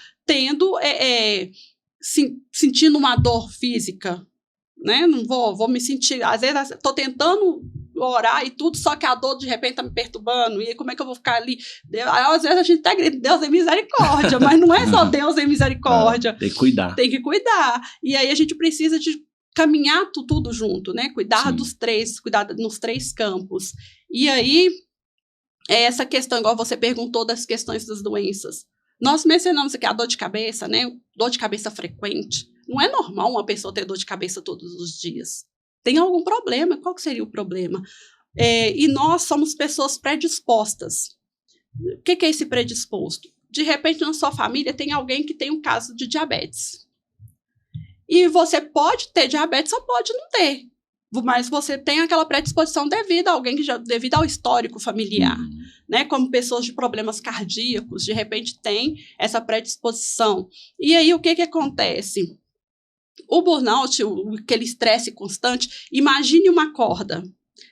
sentindo uma dor física, né, não vou me sentir, às vezes estou tentando orar e tudo, só que a dor de repente tá me perturbando, e aí como é que eu vou ficar ali? Aí, às vezes a gente até grita, Deus é misericórdia, mas não é só Deus é misericórdia. Tem que cuidar. Tem que cuidar. E aí a gente precisa de caminhar tudo junto, né? Cuidar dos três, cuidar nos três campos. E aí, essa questão, igual você perguntou das questões das doenças. Nós mencionamos aqui a dor de cabeça, né? Dor de cabeça frequente. Não é normal uma pessoa ter dor de cabeça todos os dias. Tem algum problema? Qual que seria o problema? E nós somos pessoas predispostas. O que é esse predisposto? De repente, na sua família, tem alguém que tem um caso de diabetes. E você pode ter diabetes ou pode não ter. Mas você tem aquela predisposição devido a alguém devido ao histórico familiar, né? Como pessoas de problemas cardíacos, de repente tem essa predisposição. E aí, o que acontece? O burnout, aquele estresse constante, imagine uma corda.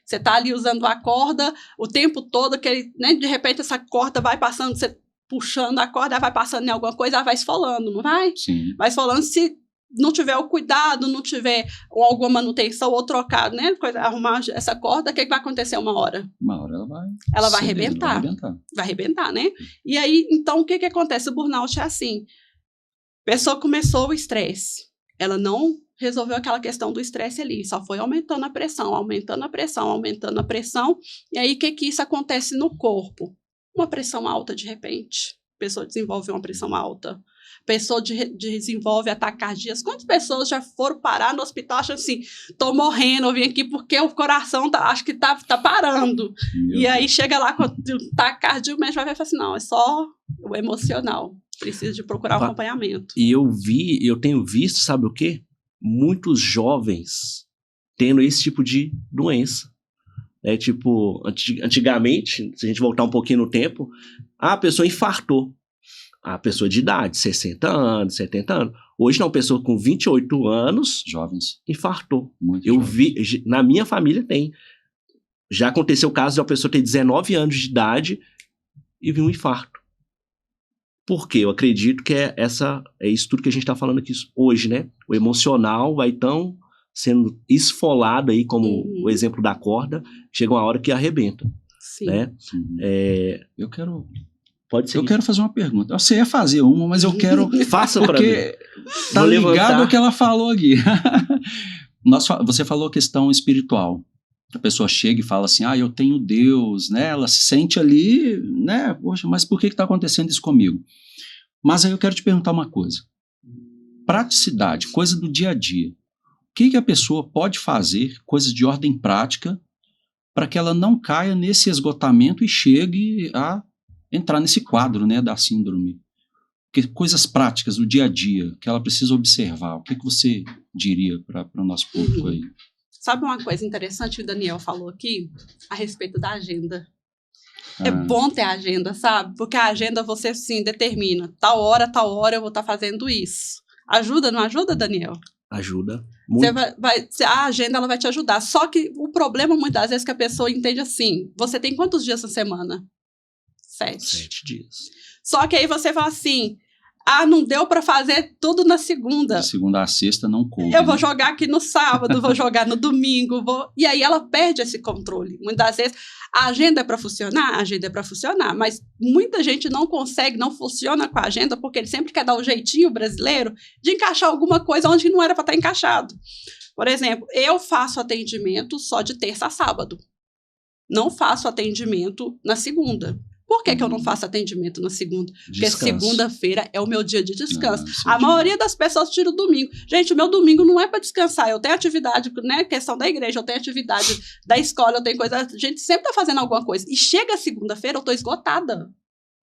Você está ali usando a corda o tempo todo, né? De repente essa corda vai passando, você puxando a corda, vai passando em alguma coisa, ela vai esfolando, não vai? Sim. Vai esfolando se não tiver o cuidado, não tiver alguma manutenção ou trocar, né? Arrumar essa corda, o que vai acontecer uma hora? Uma hora ela vai arrebentar. Vai arrebentar, né? E aí, então, o que acontece? O burnout é assim. A pessoa começou o estresse. Ela não resolveu aquela questão do estresse ali, só foi aumentando a pressão, aumentando a pressão, aumentando a pressão. E aí, o que isso acontece no corpo? Uma pressão alta, de repente. A pessoa desenvolve uma pressão alta. A pessoa desenvolve ataques cardíacos. Quantas pessoas já foram parar no hospital achando assim, tô morrendo, eu vim aqui porque o coração acho que tá parando. E aí chega lá com o ataque cardíaco, o médico vai falar assim, não, é só o emocional. Precisa de procurar um acompanhamento. E eu tenho visto, sabe o quê? Muitos jovens tendo esse tipo de doença. Tipo, antigamente, se a gente voltar um pouquinho no tempo, a pessoa infartou. A pessoa de idade, 60 anos, 70 anos. Hoje, não, pessoa com 28 anos, jovens, infartou. Muito eu jovens. Vi, na minha família tem. Já aconteceu o caso de uma pessoa ter 19 anos de idade e vir um infarto. Por quê? Eu acredito que é isso tudo que a gente está falando aqui hoje, né? O emocional vai sendo esfolado aí, como o exemplo da corda, chega uma hora que arrebenta. Sim. Né? Eu quero... Pode ser. Eu quero fazer uma pergunta. Você ia fazer uma, mas eu quero... Faça para mim. Porque tá ligado ao que ela falou aqui. Você falou a questão espiritual. A pessoa chega e fala assim, eu tenho Deus, né? Ela se sente ali, né? Poxa, mas por que está acontecendo isso comigo? Mas aí eu quero te perguntar uma coisa. Praticidade, coisa do dia a dia. O que a pessoa pode fazer, coisas de ordem prática, para que ela não caia nesse esgotamento e chegue a entrar nesse quadro, né, da síndrome? Coisas práticas do dia a dia que ela precisa observar. O que você diria para o nosso público aí? Sabe uma coisa interessante que o Daniel falou aqui? A respeito da agenda. É bom ter agenda, sabe? Porque a agenda você, sim, determina. Tal hora eu vou estar fazendo isso. Ajuda, não ajuda, Daniel? Ajuda muito. A agenda ela vai te ajudar. Só que o problema, muitas vezes, é que a pessoa entende assim. Você tem quantos dias na semana? 7. 7 dias. Só que aí você fala assim... não deu para fazer tudo na segunda. De segunda a sexta não coube. Eu vou jogar aqui no sábado, vou jogar no domingo. E aí ela perde esse controle. Muitas vezes, a agenda é para funcionar? A agenda é para funcionar. Mas muita gente não consegue, não funciona com a agenda, porque ele sempre quer dar um jeitinho brasileiro de encaixar alguma coisa onde não era para estar encaixado. Por exemplo, eu faço atendimento só de terça a sábado. Não faço atendimento na segunda. Por que eu não faço atendimento na segunda? Porque segunda-feira é o meu dia de descanso. A maioria das pessoas tira o domingo. Gente, o meu domingo não é para descansar. Eu tenho atividade, né? Questão da igreja, eu tenho atividade da escola, eu tenho coisa. A gente sempre tá fazendo alguma coisa. E chega a segunda-feira, eu tô esgotada.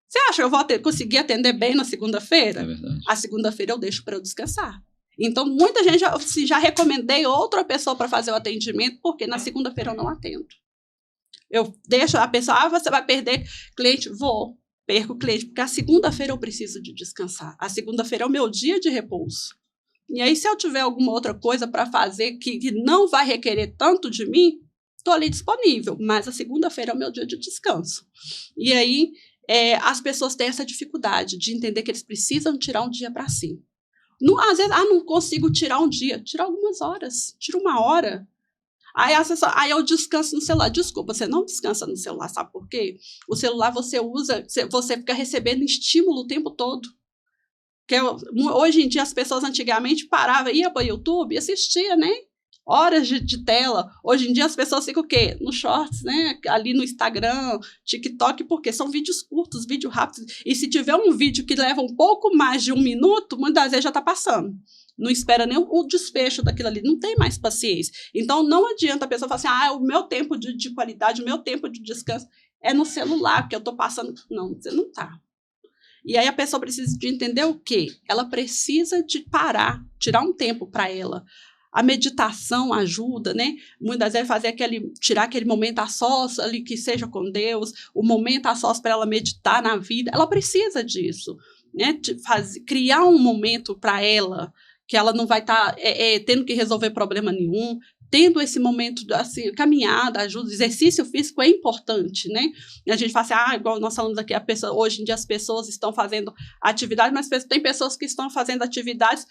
Você acha que eu vou conseguir atender bem na segunda-feira? É verdade. A segunda-feira eu deixo para eu descansar. Então, muita gente já recomendei outra pessoa para fazer o atendimento, porque na segunda-feira eu não atendo. Eu deixo a pessoa, você vai perder cliente? Perco o cliente, porque a segunda-feira eu preciso de descansar. A segunda-feira é o meu dia de repouso. E aí, se eu tiver alguma outra coisa para fazer que não vai requerer tanto de mim, estou ali disponível. Mas a segunda-feira é o meu dia de descanso. E aí, as pessoas têm essa dificuldade de entender que eles precisam tirar um dia para si. Às vezes, não consigo tirar um dia. Tira algumas horas. Tira 1 hora. Aí eu descanso no celular. Desculpa, você não descansa no celular, sabe por quê? O celular você usa, você fica recebendo estímulo o tempo todo. Hoje em dia, as pessoas antigamente paravam, ia para o YouTube e assistia, né? Horas de tela. Hoje em dia, as pessoas ficam o quê? No Shorts, né? Ali no Instagram, TikTok, porque são vídeos curtos, vídeos rápidos. E se tiver um vídeo que leva um pouco mais de 1 minuto, muitas vezes já está passando. Não espera nem o desfecho daquilo ali, não tem mais paciência. Então, não adianta a pessoa falar assim, o meu tempo de qualidade, o meu tempo de descanso é no celular, que eu estou passando. Não, você não está. E aí a pessoa precisa de entender o quê? Ela precisa de parar, tirar um tempo para ela. A meditação ajuda, né? Muitas vezes tirar aquele momento a sós ali, que seja com Deus, o momento a sós para ela meditar na vida. Ela precisa disso, né? Criar um momento para ela, que ela não vai estar tendo que resolver problema nenhum, tendo esse momento, assim, caminhada, ajuda, exercício físico é importante, né? E a gente fala assim, igual nós falamos aqui, hoje em dia as pessoas estão fazendo atividades, mas tem pessoas que estão fazendo atividades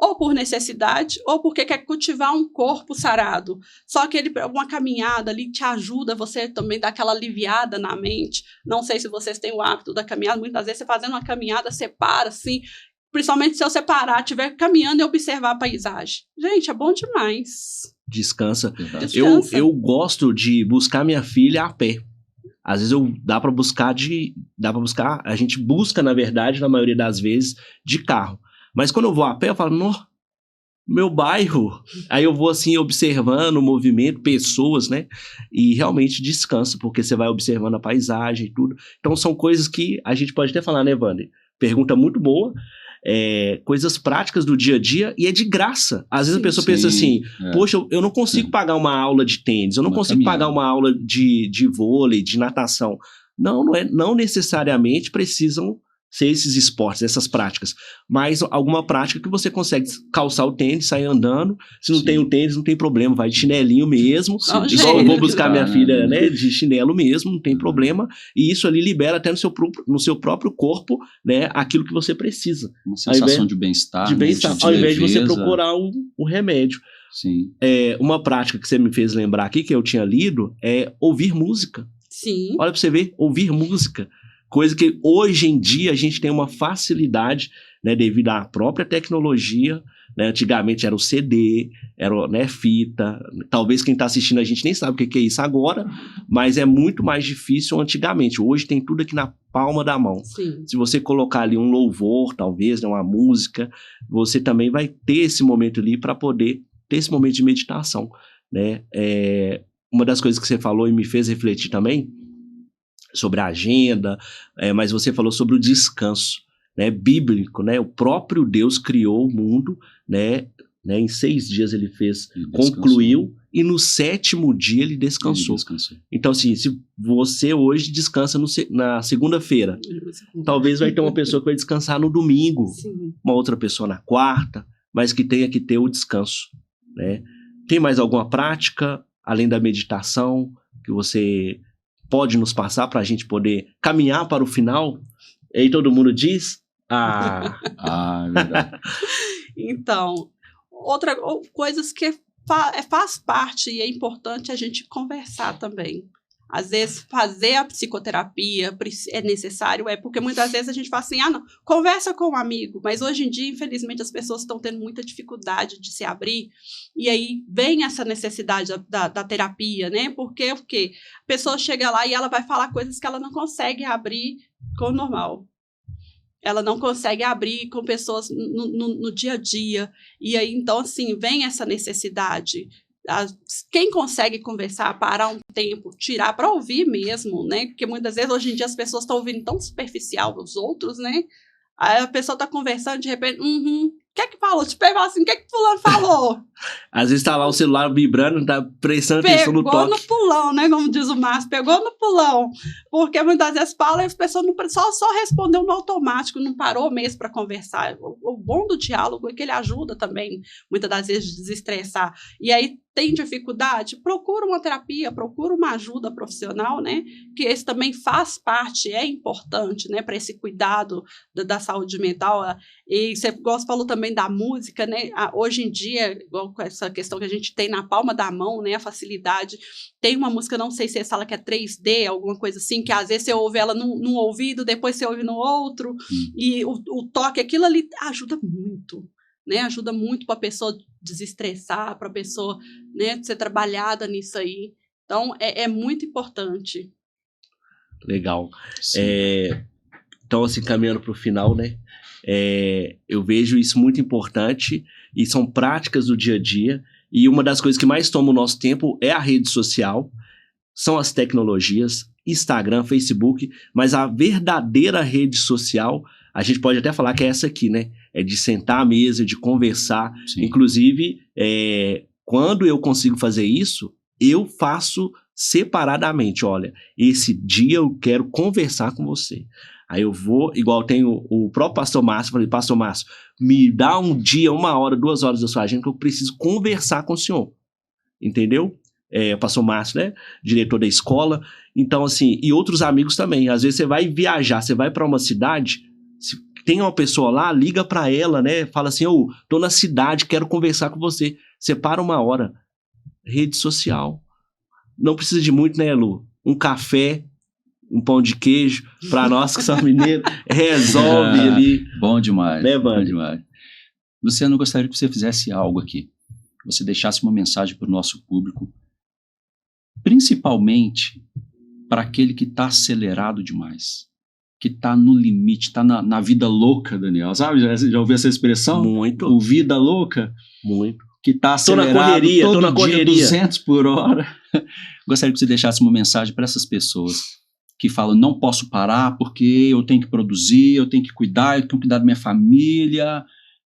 ou por necessidade, ou porque quer cultivar um corpo sarado. Só que uma caminhada ali te ajuda, você também dá aquela aliviada na mente. Não sei se vocês têm o hábito da caminhada, muitas vezes você fazendo uma caminhada, você para assim, principalmente se você parar, estiver caminhando e observar a paisagem. Gente, é bom demais. Descansa. Eu gosto de buscar minha filha a pé. Às vezes dá para buscar, a gente busca, na verdade, na maioria das vezes, de carro. Mas quando eu vou a pé, eu falo, meu bairro. Aí eu vou assim, observando o movimento, pessoas, né? E realmente descanso, porque você vai observando a paisagem e tudo. Então são coisas que a gente pode até falar, né, Wander? Pergunta muito boa. Coisas práticas do dia a dia e é de graça. Às vezes a pessoa pensa assim, poxa, eu não consigo pagar uma aula de tênis, eu não consigo pagar uma aula de vôlei, de natação. Não necessariamente precisam ser esses esportes, essas práticas, mas alguma prática que você consegue calçar o tênis, sair andando. Se não tem o tênis, não tem problema, vai de chinelinho mesmo, igual eu vou buscar minha filha, né, de chinelo mesmo, não tem problema, e isso ali libera até no seu próprio corpo, né, aquilo que você precisa. Uma sensação de bem-estar. De bem-estar, ao invés de você procurar um remédio. Sim. Uma prática que você me fez lembrar aqui, que eu tinha lido, é ouvir música. Sim. Olha pra você ver, ouvir música. Coisa que hoje em dia a gente tem uma facilidade, né, devido à própria tecnologia, né? Antigamente era o CD, era, né, fita. Talvez quem está assistindo a gente nem sabe o que é isso agora, mas é muito mais difícil antigamente. Hoje tem tudo aqui na palma da mão. Sim. Se você colocar ali um louvor, talvez, né, uma música, você também vai ter esse momento ali para poder ter esse momento de meditação, né? Uma das coisas que você falou e me fez refletir também sobre a agenda, mas você falou sobre o descanso, né, bíblico, né? O próprio Deus criou o mundo, né, em 6 dias ele concluiu, e no 7º dia ele descansou. Então, assim, se você hoje descansa na segunda-feira, talvez vai ter uma pessoa que vai descansar no domingo, Sim. uma outra pessoa na quarta, mas que tenha que ter o descanso, né? Tem mais alguma prática, além da meditação, que você pode nos passar para a gente poder caminhar para o final? E aí todo mundo diz? É verdade. Então, coisas que faz parte e é importante a gente conversar também. Às vezes, fazer a psicoterapia é necessário, porque muitas vezes a gente fala assim, não, conversa com um amigo, mas hoje em dia, infelizmente, as pessoas estão tendo muita dificuldade de se abrir, e aí vem essa necessidade da terapia, né? Porque a pessoa chega lá e ela vai falar coisas que ela não consegue abrir com o normal. Ela não consegue abrir com pessoas no dia a dia, e aí, então, assim, vem essa necessidade. Quem consegue conversar, parar um tempo, tirar para ouvir mesmo, né? Porque muitas vezes, hoje em dia, as pessoas estão ouvindo tão superficial dos outros, né? Aí a pessoa está conversando, de repente, o que é que falou? Tipo, aí fala assim, o que é que fulano falou? Às vezes tá lá o celular vibrando, tá prestando atenção no toque. Pegou no pulão, né? Como diz o Márcio, pegou no pulão. Porque muitas vezes fala e as pessoas só respondeu no automático, não parou mesmo para conversar. O bom do diálogo é que ele ajuda também, muitas das vezes, a desestressar. E aí, tem dificuldade? Procura uma terapia, procura uma ajuda profissional, né? Que esse também faz parte, é importante, né? Para esse cuidado da saúde mental. E você falou também também da música, né? Hoje em dia, igual com essa questão que a gente tem na palma da mão, né? A facilidade. Tem uma música, não sei se você fala que é 3D, alguma coisa assim, que às vezes você ouve ela num ouvido, depois você ouve no outro, e o toque, aquilo ali ajuda muito, né? Ajuda muito para a pessoa desestressar, para a pessoa, né, ser trabalhada nisso aí. Então, é muito importante. Legal. Então, assim, caminhando para o final, né? Eu vejo isso muito importante e são práticas do dia a dia. E uma das coisas que mais toma o nosso tempo é a rede social, são as tecnologias, Instagram, Facebook, mas a verdadeira rede social, a gente pode até falar que é essa aqui, né? É de sentar à mesa, de conversar. Sim. Inclusive, quando eu consigo fazer isso, eu faço separadamente. Olha, esse dia eu quero conversar com você. Aí eu vou, igual tem o próprio pastor Márcio, falei, pastor Márcio, me dá um dia, 1 hora, 2 horas da sua agenda que eu preciso conversar com o senhor. Entendeu? O pastor Márcio, né? Diretor da escola. Então, assim, e outros amigos também. Às vezes você vai viajar, você vai para uma cidade, se tem uma pessoa lá, liga para ela, né? Fala assim, tô na cidade, quero conversar com você. Separa 1 hora. Rede social. Não precisa de muito, né, Lu? Um café, um pão de queijo, para nós que somos mineiros, resolve ali. Bom demais. Né, bom demais. Luciano, eu gostaria que você fizesse algo aqui. Você deixasse uma mensagem para o nosso público, principalmente para aquele que está acelerado demais, que está no limite, está na vida louca, Daniel. Sabe? Já ouviu essa expressão? Muito. O vida louca? Muito. Que está acelerado tô na correria. 200 por hora. Gostaria que você deixasse uma mensagem para essas pessoas que falam, não posso parar porque eu tenho que produzir, eu tenho que cuidar, eu tenho que cuidar da minha família,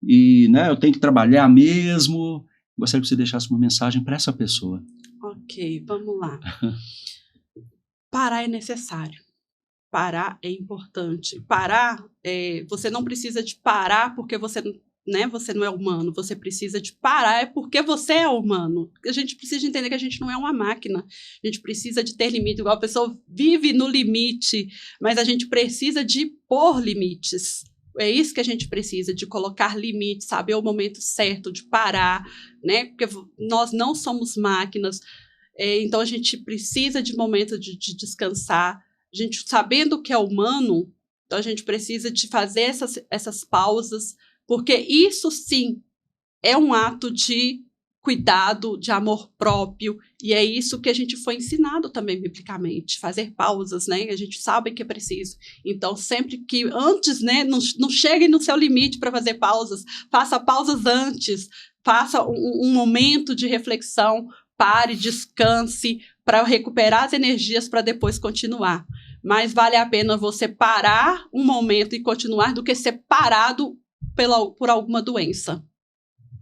e, né, eu tenho que trabalhar mesmo. Gostaria que você deixasse uma mensagem para essa pessoa. Ok, vamos lá. Parar é necessário. Parar é importante. Parar, você não precisa de parar porque você não é humano. Você precisa de parar porque você é humano. A gente precisa entender que a gente não é uma máquina. A gente precisa de ter limite. Igual a pessoa vive no limite, mas a gente precisa de pôr limites. É isso que a gente precisa, de colocar limites, saber o momento certo de parar, né? Porque nós não somos máquinas, então a gente precisa de momentos de descansar. A gente, sabendo que é humano, então a gente precisa de fazer essas pausas, porque isso sim é um ato de cuidado, de amor próprio, e é isso que a gente foi ensinado também biblicamente, fazer pausas, né? A gente sabe que é preciso. Então, sempre que antes, né, não chegue no seu limite para fazer pausas, faça pausas antes, faça um momento de reflexão, pare, descanse, para recuperar as energias para depois continuar. Mas vale a pena você parar um momento e continuar do que ser parado por alguma doença.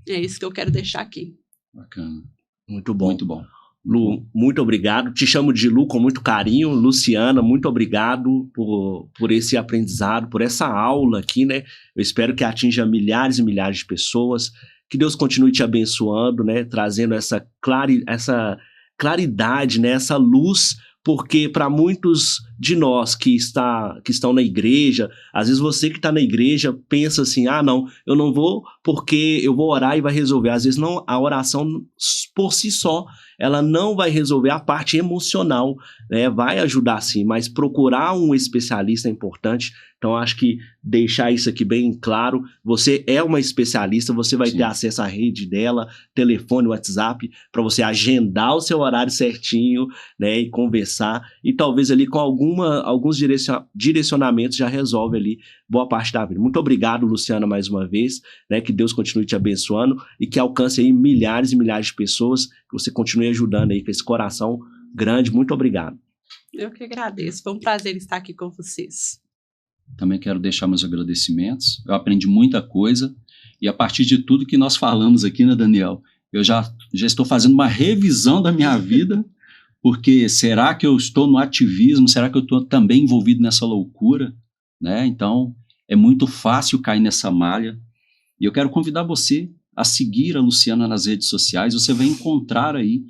É isso que eu quero deixar aqui. Bacana. Muito bom. Muito bom. Lu, muito obrigado. Te chamo de Lu com muito carinho. Luciana, muito obrigado por esse aprendizado, por essa aula aqui, né? Eu espero que atinja milhares e milhares de pessoas. Que Deus continue te abençoando, né? Trazendo essa claridade, né? Essa luz, porque para muitos de nós que estão na igreja, às vezes você que está na igreja pensa assim, não, eu não vou porque eu vou orar e vai resolver. Às vezes não, a oração por si só, ela não vai resolver a parte emocional, né? Vai ajudar sim, mas procurar um especialista é importante. Então acho que deixar isso aqui bem claro, você é uma especialista, você vai ter acesso à rede dela, telefone, WhatsApp, para você agendar o seu horário certinho, né, e conversar, e talvez ali com alguns direcionamentos já resolve ali boa parte da vida. Muito obrigado, Luciana, mais uma vez, né, que Deus continue te abençoando e que alcance aí milhares e milhares de pessoas, que você continue ajudando aí com esse coração grande. Muito obrigado. Eu que agradeço, foi um prazer estar aqui com vocês. Também quero deixar meus agradecimentos. Eu aprendi muita coisa e a partir de tudo que nós falamos aqui, né, Daniel, eu já estou fazendo uma revisão da minha vida, porque será que eu estou no ativismo? Será que eu estou também envolvido nessa loucura? Né? Então, é muito fácil cair nessa malha. E eu quero convidar você a seguir a Luciana nas redes sociais. Você vai encontrar aí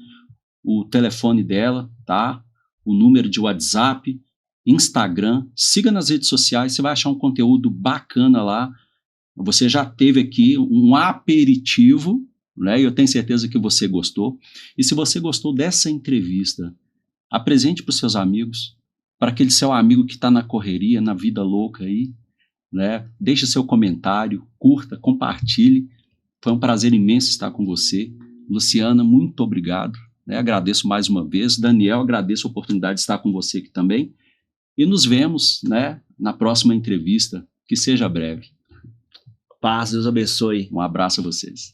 o telefone dela, tá? O número de WhatsApp, Instagram. Siga nas redes sociais, você vai achar um conteúdo bacana lá. Você já teve aqui um aperitivo, né? E eu tenho certeza que você gostou. E se você gostou dessa entrevista, apresente para os seus amigos, para aquele seu amigo que está na correria, na vida louca aí, né? Deixe seu comentário, curta, compartilhe. Foi um prazer imenso estar com você. Luciana, muito obrigado. Né? Agradeço mais uma vez. Daniel, agradeço a oportunidade de estar com você aqui também. E nos vemos, né, na próxima entrevista, que seja breve. Paz, Deus abençoe. Um abraço a vocês.